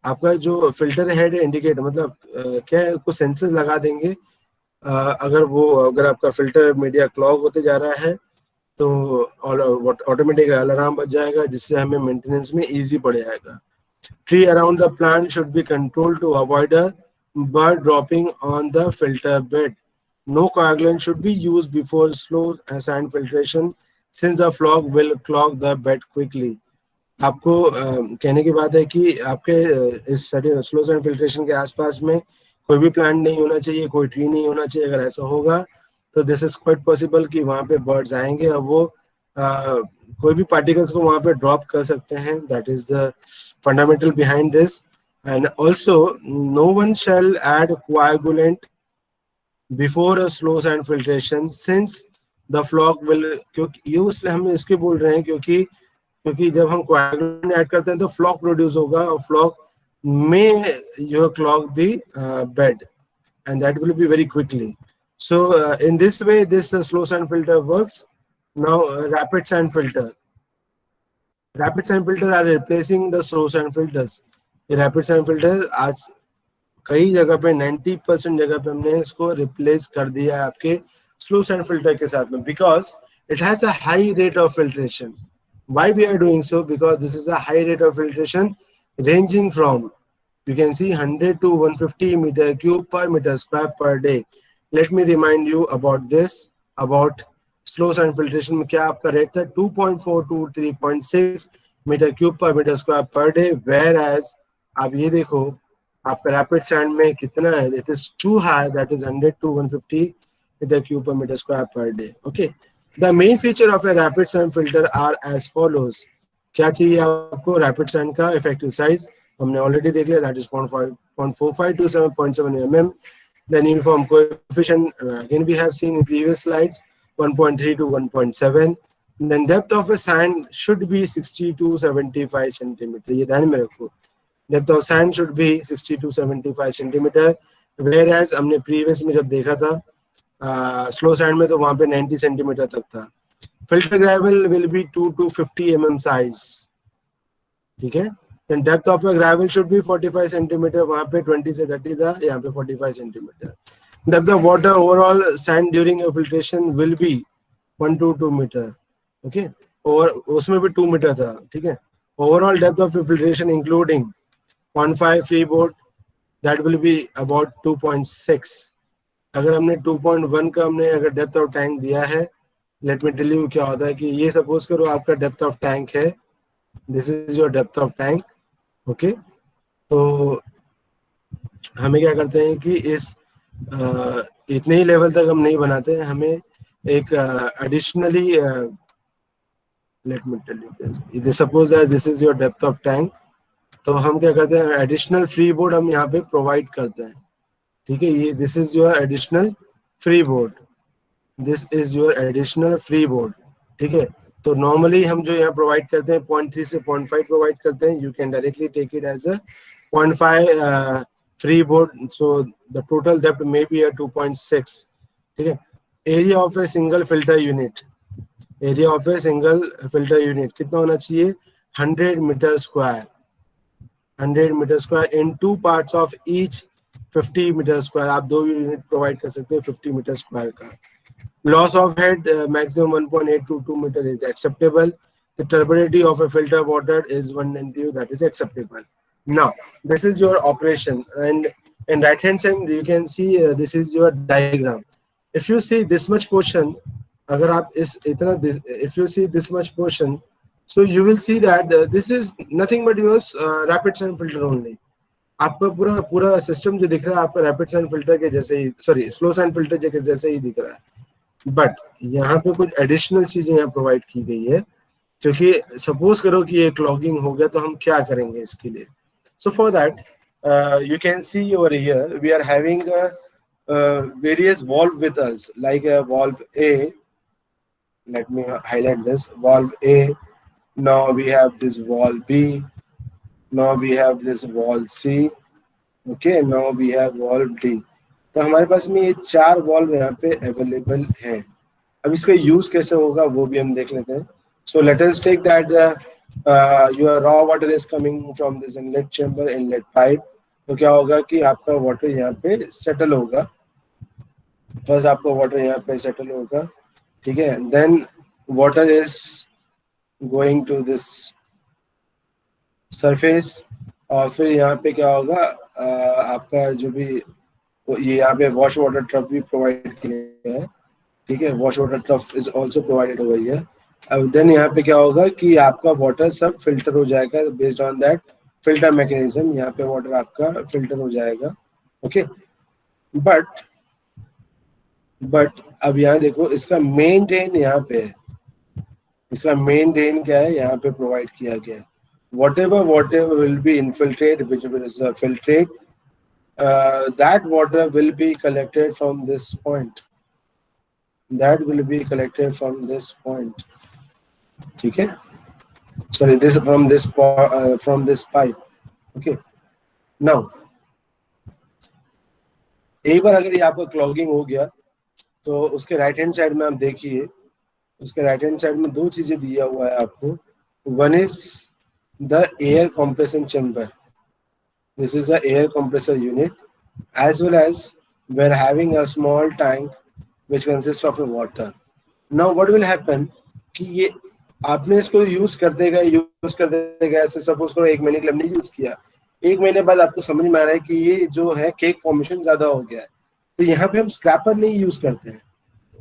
आपका जो फिल्टर हेड इंडिकेटर मतलब क्या है, कुछ सेंसर्स लगा देंगे. अगर आपका फिल्टर मीडिया क्लॉग होते जा रहा है तो ऑटोमेटिक अलार्म बज जाएगा, जिससे हमें मेंटेनेंस में इजी पड़ जाएगा. Tree around the plant should be controlled to avoid bird dropping on the filter bed. No coagulant should be used before slow sand filtration since the frog will clog the bed quickly. आपको कहने की बात है कि आपके इस slow sand filtration के आसपास में कोई भी प्लांट नहीं होना चाहिए, कोई ट्री नहीं होना चाहिए. अगर ऐसा होगा तो दिस इज क्वाइट पॉसिबल कि वहाँ पे बर्ड्स आएंगे और वो कोई भी पार्टिकल्स को वहाँ पे ड्रॉप कर सकते हैं. That is the fundamental behind this. And also no one shall add coagulant before a slow sand filtration since the flock will. क्योंकि ये इसलिए हम इसके बोल रहे हैं क्योंकि जब हम coagulant ऐड करते हैं तो फ्लॉक प्रोड्यूस होगा और फ्लॉक में you clog the bed and that will be very quickly. So in this way this slow sand filter works. Now rapid sand filter are replacing the slow sand filters. ये rapid sand filter आज कई जगह पे 90% जगह पे हमने इसको replace कर दिया है आपके स्लो सैंड फिल्टर के साथ में, because it has a high rate of filtration. Why we are doing so? Because this is a high rate of filtration ranging from, you can see, 100 to 150 meter cube per meter square per day. Let me remind you about this, about slow sand filtration में क्या आपका rate था? 2.4 to 3.6 meter cube per meter square per day. Whereas आप ये देखो आपका rapid sand में कितना है? It is too high, that is 100 to 150 meter cube per meter square per day. Okay. The main feature of a rapid sand filter are as follows. क्या चाहिए आपको? रैपिड सैंड का इफेक्टिव साइज हमने already देख लिया, that is 0.45 to 7.7 mm. Then uniform coefficient, again we have seen in previous slides, 1.3 to 1.7. Then depth of a sand should be 60 to 75 centimeter. ये ध्यान में रखो, depth of sand should be 60 to 75 centimeter. Whereas हमने previous में जब देखा था slow sand में तो वहाँ पे 90 centimeter तक था. Filter gravel will be 2 to 50 mm size. ठीक है. Then depth of a gravel should be 45 centimeter. वहाँ पे 20 से 30 था, यहाँ पे 45 centimeter. Depth of water overall sand during a filtration will be 1 to 2 meter. Okay. और उसमें भी 2 meter था. ठीक है. Overall depth of filtration including 0.5 freeboard, that will be about 2.6. अगर हमने 2.1 का हमने अगर डेप्थ ऑफ टैंक दिया है लेट मी टेल यू क्या होता है कि ये सपोज करो आपका डेप्थ ऑफ टैंक है, this is your depth of tank. Okay, तो हमें क्या करते हैं कि इस इतने ही लेवल तक हम नहीं बनाते हैं, हमें एक additionally let me tell you this, suppose that this is your depth of tank, तो हम क्या करते हैं एडिशनल फ्री बोर्ड हम यहाँ पे प्रोवाइड करते हैं। ठीक है, ये this is your additional free board, this is your additional free board. ठीक है, तो नॉर्मली हम जो यहाँ प्रोवाइड करते हैं 0.3 से 0.5 प्रोवाइड करते हैं, you can directly take it as a 0.5 free board, so the total depth may be 2.6। ठीक है, area of a single filter unit, area of a single filter unit कितना होना चाहिए, 100 metre square, 100 metre square in two parts of each 50 metre square. आप दो unit provide कर सकते हो 50 मीटर स्क्वायर का। Loss of head maximum 1.8 to 2 meter is acceptable. The turbidity of a filter water is 1 NTU, that is acceptable. Now, this is your operation, and in right hand side you can see this is your diagram. If you see this much portion, अगर आप इस इतना if you see this much portion, so you will see that this is nothing but your rapid sand filter only. आपका पूरा पूरा system जो दिख रहा है आपका रैपिड सैंड फिल्टर के जैसे ही, सॉरी स्लो सैंड फिल्टर के जैसे ही दिख रहा है, बट यहाँ पे कुछ एडिशनल चीजें यहाँ प्रोवाइड की गई है, क्योंकि सपोज करो कि ये क्लॉगिंग हो गया तो हम क्या करेंगे इसके लिए। So for that you can see over here we are having various valve with us, like valve A, let me highlight this valve A, now we have this valve B, now we have this valve C, okay, now we have valve D. तो हमारे पास में ये 4 valve यहाँ पे available है। अब इसका use कैसे होगा वो भी हम देख लेते हैं। So let us take that your raw water is coming from this inlet chamber, inlet pipe. तो क्या होगा कि आपका वाटर यहाँ पे सेटल होगा, फर्स्ट आपका वाटर यहाँ पे सेटल होगा, ठीक है, then water is going to this surface, और फिर यहाँ पे क्या होगा आपका जो भी ये यहाँ पे वॉश वाटर ट्रफ भी प्रोवाइड किया है। ठीक है, wash water trough is also provided over here. अब देन यहाँ पे क्या होगा कि आपका वाटर सब फिल्टर हो जाएगा based on that filter mechanism, यहाँ पे वाटर आपका फिल्टर हो जाएगा। ओके, बट अब यहाँ देखो इसका मेन ड्रेन यहाँ पे है, इसका मेन ड्रेन क्या है यहाँ पे प्रोवाइड किया गया है। whatever will be infiltrated, which is filtrate, that water will be collected from this point, that will be collected from this point, ठीक है, sorry, this from this pipe. Okay, now एक बार अगर ये आपका क्लॉगिंग हो गया तो उसके राइट हैंड साइड में आप देखिए, उसके राइट हैंड साइड में 2 चीजें दिया हुआ है आपको। One is the air compression chamber, this is the air compressor unit, as well as we are having a small tank which consists of a water. Now what will happen कि ये आपने इसको यूज करते गए ऐसे suppose करो 1 महीने के लिए हमने यूज किया, 1 महीने बाद आपको समझ में आ रहा है कि ये जो है केक फॉर्मेशन ज्यादा हो गया है, तो यहाँ पे हम स्क्रैपर नहीं यूज करते हैं,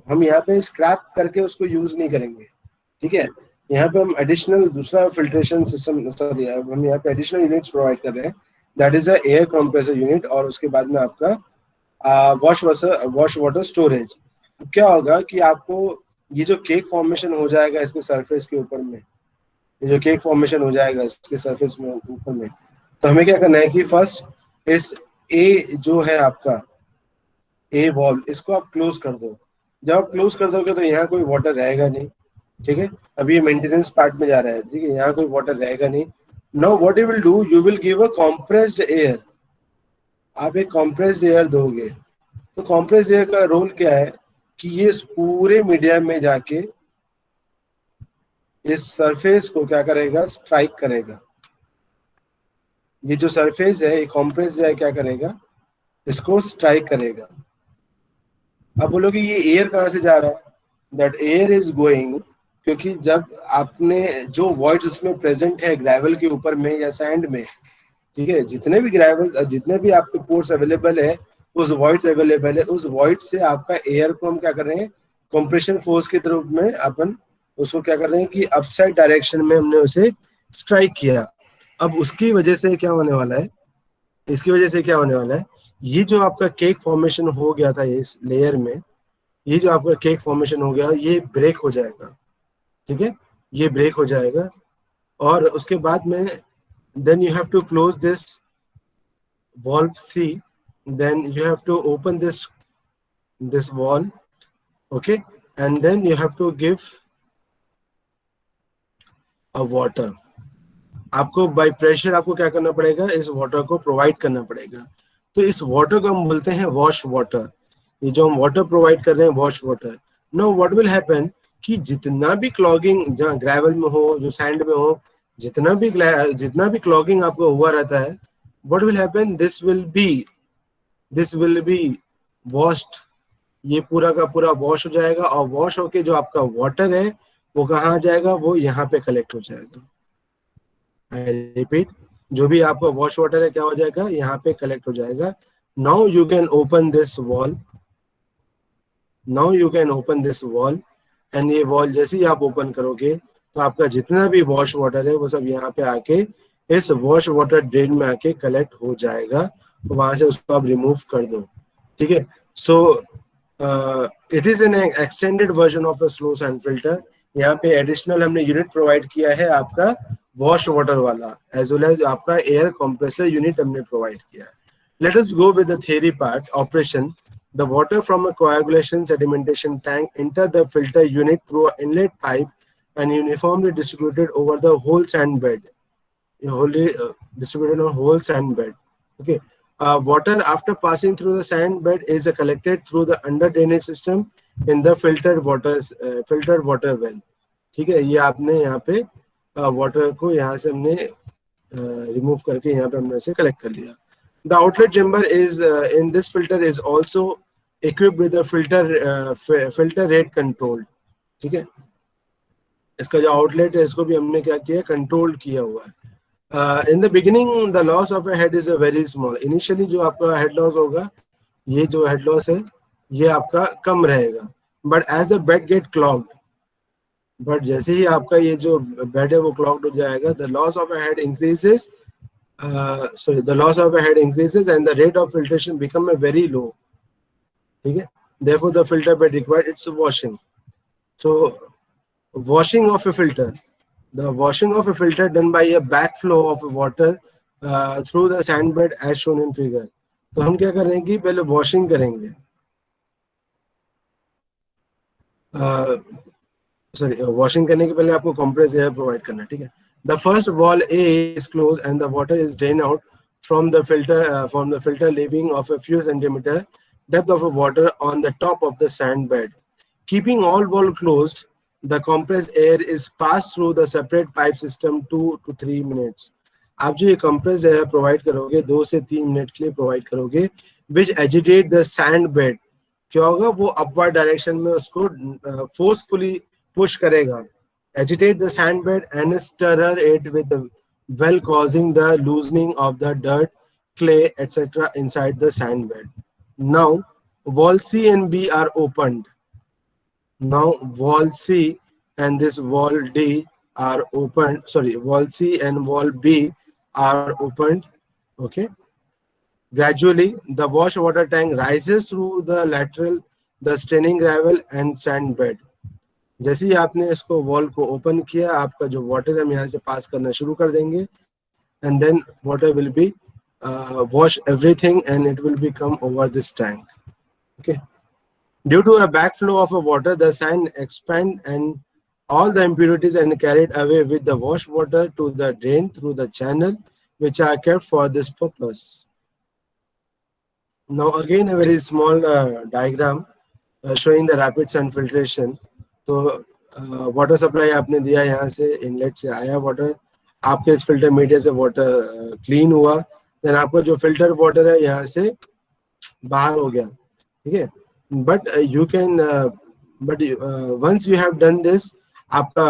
हम यहाँ पे स्क्रैप करके उसको यूज नहीं करेंगे। ठीक है, यहाँ पे हम एडिशनल दूसरा फिल्ट्रेशन सिस्टम, सॉरी हम यहाँ पे एडिशनल यूनिट्स प्रोवाइड कर रहे हैं, that is a air compressor unit, और उसके बाद में आपका वॉश वाटर स्टोरेज। अब क्या होगा कि आपको ये जो केक फॉर्मेशन हो जाएगा इसके सरफेस के ऊपर में, ये जो केक फॉर्मेशन हो जाएगा इसके सरफेस में ऊपर में, तो हमें क्या करना है कि फर्स्ट इस ए जो है आपका ए वॉल्व, इसको आप क्लोज कर दो। जब आप क्लोज कर दोगे तो यहाँ कोई वाटर रहेगा नहीं। ठीक है, अभी ये मेंटेनेंस पार्ट में जा रहा है, ठीक है, यहाँ कोई वाटर रहेगा नहीं। Now what you will do, you will give a compressed air, आप एक कॉम्प्रेस्ड एयर दोगे। तो कॉम्प्रेस्ड एयर का रोल क्या है कि ये इस पूरे मीडियम में जाके इस सरफेस को क्या करेगा, स्ट्राइक करेगा। ये जो सरफेस है ये कॉम्प्रेस्ड एयर क्या करेगा, इसको स्ट्राइक करेगा। अब बोलोगे ये एयर कहाँ से जा रहा है, दैट एयर इज गोइंग, क्योंकि जब आपने जो वॉइड्स उसमें प्रेजेंट है ग्रेवल के ऊपर में या सैंड में, ठीक है, जितने भी ग्रेवल, जितने भी आपके पोर्स अवेलेबल है, उस वॉइड्स अवेलेबल है, उस वॉइड से आपका एयर को हम क्या कर रहे हैं, कंप्रेशन फोर्स के रूप में अपन उसको क्या कर रहे हैं कि अपसाइड डायरेक्शन में हमने उसे स्ट्राइक किया। अब उसकी वजह से क्या होने वाला है, इसकी वजह से क्या होने वाला है, ये जो आपका केक फॉर्मेशन हो गया था इस लेयर में, ये जो आपका केक फॉर्मेशन हो गया ये ब्रेक हो जाएगा, ठीक है, ये ब्रेक हो जाएगा। और उसके बाद में then you have to close this valve C, then you have to open this wall, okay, and then you have to give a water। आपको बाय प्रेशर आपको क्या करना पड़ेगा, इस वाटर को प्रोवाइड करना पड़ेगा। तो इस वाटर को हम बोलते हैं वॉश वाटर। ये जो हम वाटर प्रोवाइड कर रहे हैं wash water. Now what will happen कि जितना भी क्लॉगिंग जहाँ ग्रेवल में हो, जो सैंड में हो, जितना भी क्लॉगिंग आपको हुआ रहता है, what will happen, this will be washed। ये पूरा का पूरा वॉश हो जाएगा और वॉश होके जो आपका वाटर है वो कहाँ जाएगा, वो यहाँ पे कलेक्ट हो जाएगा। आई रिपीट, जो भी आपका वॉश वाटर है क्या हो जाएगा, यहाँ पे कलेक्ट हो जाएगा। Now you can open this wall, and ये वॉल जैसे ही आप ओपन करोगे तो आपका जितना भी वॉश वाटर है वो सब यहाँ पे आके इस वॉश वाटर ड्रेन में आके कलेक्ट हो जाएगा, तो वहां से उसको आप रिमूव कर दो, ठीक है। सो it is an extended version of a slow sand filter. यहाँ पे एडिशनल हमने यूनिट प्रोवाइड किया है आपका वॉश वाटर वाला, एज वेल एज आपका एयर कंप्रेसर यूनिट हमने प्रोवाइड किया है। Let us go with the theory part. Operation: the water from a coagulation sedimentation tank enter the filter unit through an inlet pipe and uniformly distributed over the whole sand bed, wholly distributed on whole sand bed, okay. Water after passing through the sand bed is collected through the under drainage system in the filtered water well, ठीक है। ये आपने यहाँ पे water को यहाँ से हमने रिमूव करके यहाँ पे हमने इसे कलेक्ट कर लिया। The outlet chamber is in this filter is also equipped with a filter rate control, ठीक है। इसका जो आउटलेट है इसको भी हमने क्या किया, कंट्रोल किया हुआ है। In the beginning the loss of a head is a very small। Initially जो आपका हेड लॉस होगा, ये जो हेड लॉस है ये आपका कम रहेगा। But as the bed get clogged, but जैसे ही आपका ये जो बेड है वो क्लॉग्ड हो जाएगा, the loss of a head increases, the loss of a head increases and the rate of filtration become a very low, ठीक है। Therefore the filter bed required its washing। So washing of a filter, the washing of a filter done by a backflow of water through the sand bed as shown in figure। तो हम क्या करेंगे कि पहले washing करेंगे, washing करने के पहले आपको कंप्रेस एयर प्रोवाइड करना है, ठीक है। The first wall A is closed and the water is drained out from the filter leaving of a few centimeter depth of water on the top of the sand bed। Keeping all valve closed, the compressed air is passed through the separate pipe system 2 to 3 minutes। आप जो ये compressed air provide करोगे 2 से 3 minute के लिए provide करोगे, which agitate the sand bed। क्या होगा, वो upward direction में उसको forcefully push करेगा, agitate the sand bed and stir it with the well, causing the loosening of the dirt, clay, etc. inside the sand bed। Now wall C and B are opened। Now wall C and this wall D are opened, wall C and wall B are opened, okay। Gradually the wash water tank rises through the lateral the straining gravel and sand bed। जैसे ही आपने इसको wall को open किया, आपका जो water हम यहाँ से पास करना शुरू कर देंगे, and then water will be wash everything and it will be come over this tank, okay. Due to a back flow of a water the sand expand and all the impurities and carried away with the wash water to the drain through the channel which are kept for this purpose। Now again a very small diagram showing the rapid sand filtration। तो water supply आपने दिया, यहाँ से inlet से आया water, आपके इस filter media से वाटर क्लीन हुआ, देन आपका जो फिल्टर वाटर है यहाँ से बाहर हो गया, ठीक है। But you can once you have done this, आपका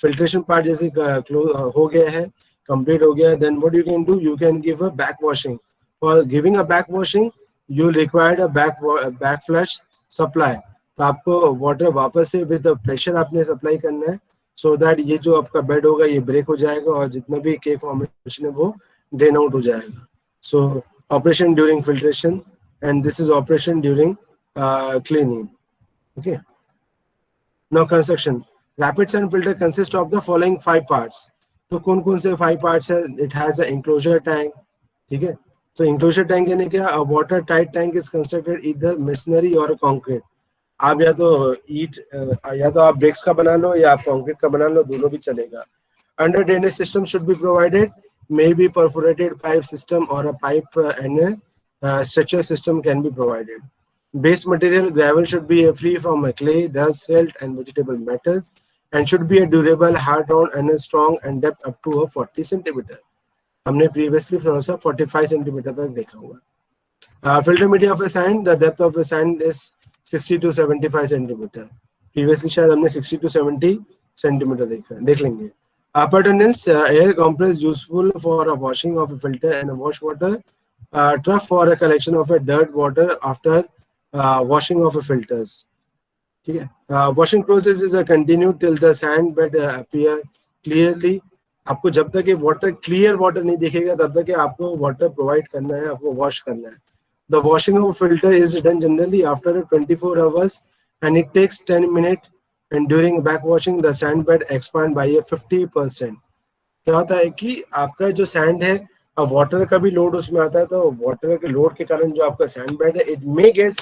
फिल्ट्रेशन पार्ट जैसे हो गया है, कंप्लीट हो गया, then what you can do, you can give a back washing. For giving a back washing you required a back flush supply. तो आपको water वापस से विद प्रेशर आपने सप्लाई करना है, सो दैट ये जो आपका बेड होगा ये ब्रेक हो जाएगा और जितना भी के फॉर्मेशन है वो ड्रेन आउट हो जाएगा. सो operation during filtration and this is operation during cleaning. Okay. Now construction. Rapid sand filter consists of the following 5 parts. तो कौन कौन से 5 parts है? It has a enclosure tank. ठीक है. तो enclosure tank यानी क्या? A water tight tank is constructed either masonry or concrete. आप या तो ईट या तो आप ब्रिक्स का बना लो या आप कंक्रीट का बना लो, दोनों भी चलेगा. Under drainage system should be provided, maybe perforated pipe system or a pipe and a structure system can be provided. Base material gravel should be free from clay, dust, silt, and vegetable matters, and should be a durable, hard-on, and strong, and depth up to 40 centimeter. हमने previously थोड़ा सा 45 centimeter तक देखा हुआ. Filter media of a sand, the depth of a sand is 60 to 75 centimeter. Previously शायद हमने 60 to 70 centimeter देखा, देख लेंगे. Appurtenance, air compress useful for a washing of a filter and a wash water. Trough for a collection of a dirt water after washing of a filters. ठीक है. Washing process is a continued till the sand bed appear clearly. आपको जब तक ये water clear water नहीं दिखेगा तब तक आपको वाटर प्रोवाइड करना है, आपको वॉश करना है. The washing of a filter is done generally after 24 hours and it takes 10 minutes, and during back washing the sand bed expand by 50%. क्या होता है कि आपका जो सैंड है, अब वाटर का भी लोड उसमें आता है, तो वाटर के लोड के कारण जो आपका सैंड बेड है इट मे गेट्स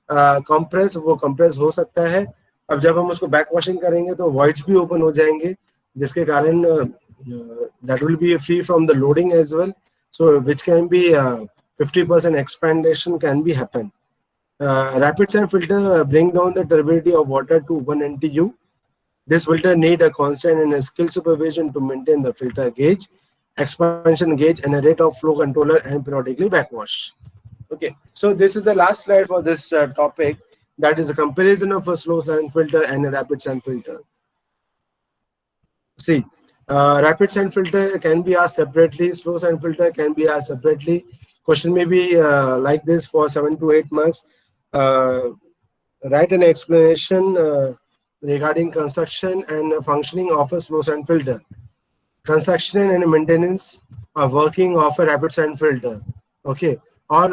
कंप्रेस, वो कंप्रेस हो सकता है. अब जब हम उसको बैक वॉशिंग करेंगे तो वॉइड्स भी ओपन हो जाएंगे, जिसके कारण that will be free from the loading as well, so which can be 50% expansion can be happen. Rapid sand filter bring down the turbidity of water to 1 NTU. This filter need a constant and a skill supervision to maintain the filter gauge, expansion gauge, and a rate of flow controller, and periodically backwash. Okay, so this is the last slide for this topic. That is a comparison of a slow sand filter and a rapid sand filter. See, rapid sand filter can be asked separately. Slow sand filter can be asked separately. Question may be like this for 7 to 8 marks. Write an explanation regarding construction and functioning of a slow sand filter. Construction and maintenance of working of a rapid sand filter. Okay, or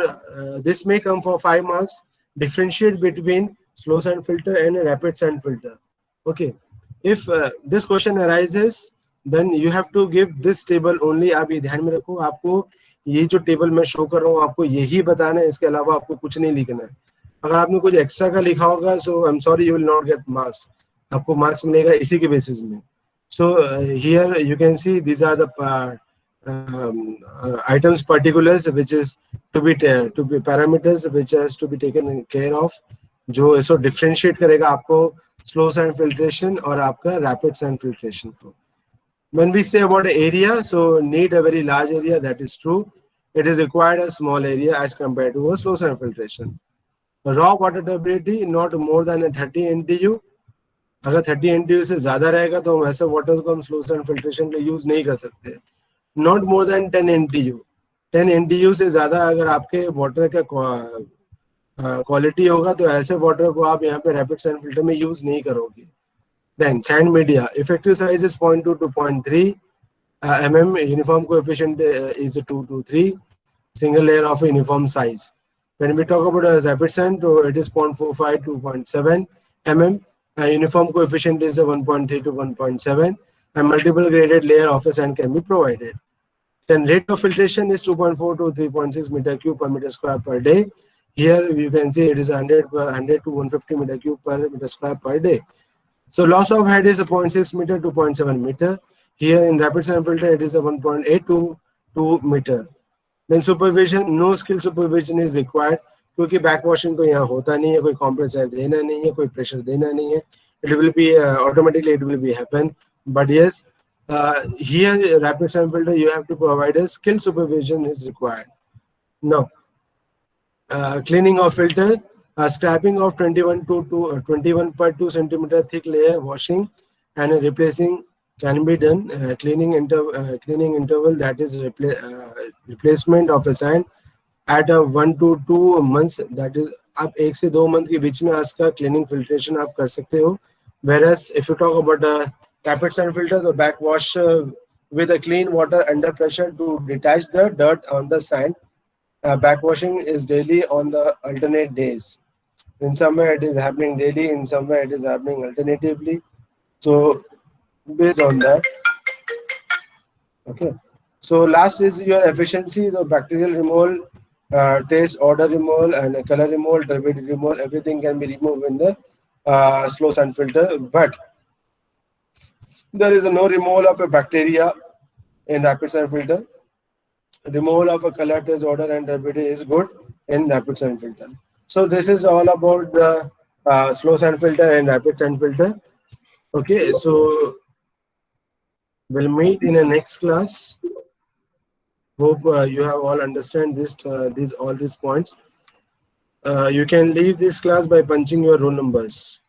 this may come for 5 marks. Differentiate between slow sand filter and a rapid sand filter. Okay, if this question arises, then you have to give this table only. आप ये ध्यान में रखो, आपको ये जो table मैं show कर रहा हूँ आपको यही बताना है, इसके अलावा आपको कुछ नहीं लिखना है. अगर आपने कुछ एक्स्ट्रा का लिखा होगा, so I am sorry, you will not get marks. आपको मार्क्स मिलेगा इसी के बेसिस में. So here you can see these are the items particulars which is to be parameters which has to be taken care of, जो इसको differentiate करेगा आपको slow sand filtration और आपका rapid sand filtration को. When we say about area, so need a very large area, that is true. It is required a small area as compared to a slow sand filtration. Raw water turbidity not more than 30 NTU. अगर 30 NTU से ज़्यादा रहेगा तो हम ऐसे water को हम slow sand filtration के यूज़ नहीं कर सकते. Not more than 10 NTU. 10 NTU से ज़्यादा अगर आपके वाटर का क्वालिटी होगा तो ऐसे वाटर को आप यहाँ पे रैपिड सैंड फिल्टर में यूज़ नहीं करोगे. Then sand media, effective size is 0.2 to 0.3 mm. Uniform coefficient is 2 to 3. Single layer of a uniform size. When we talk about a rapid sand, it is 0.45 to 0.7 mm. Uniform coefficient is 1.3 to 1.7. And multiple graded layer of a sand can be provided. Then rate of filtration is 2.4 to 3.6 meter cube per meter square per day. Here you can see it is 100 to 150 meter cube per meter square per day. So loss of head is 0.6 meter to 0.7 meter. Here in rapid sand filter it is 1.8 to 2 meter. Then supervision, no skill supervision is required क्योंकि back washing तो यहाँ होता नहीं है, कोई compressor देना नहीं है, कोई pressure देना नहीं है. It will be automatically it will be happen. But yes, here rapid sand filter you have to provide a skill supervision is required. Now, cleaning of filter. Scrapping of 21.2 centimeter thick layer washing and replacing can be done. Cleaning interval, that is replacement of a sand at a 1 to 2 months, that is आप 1 से 2 month के बीच में इसका cleaning filtration आप कर सकते हो. Whereas if you talk about a rapid sand filter, the backwash with a clean water under pressure to detach the dirt on the sand. Backwashing is daily on the alternate days. In somewhere it is happening daily, in somewhere it is happening alternatively. So based on that, okay. So last is your efficiency, the bacterial removal, taste, odor removal, and color removal, turbidity removal. Everything can be removed in the slow sand filter, but there is no removal of a bacteria in rapid sand filter. Removal of a color, taste, odor, and turbidity is good in rapid sand filter. So this is all about the slow sand filter and rapid sand filter. Okay, so we'll meet in the next class. Hope you have all understand all these points. You can leave this class by punching your roll numbers.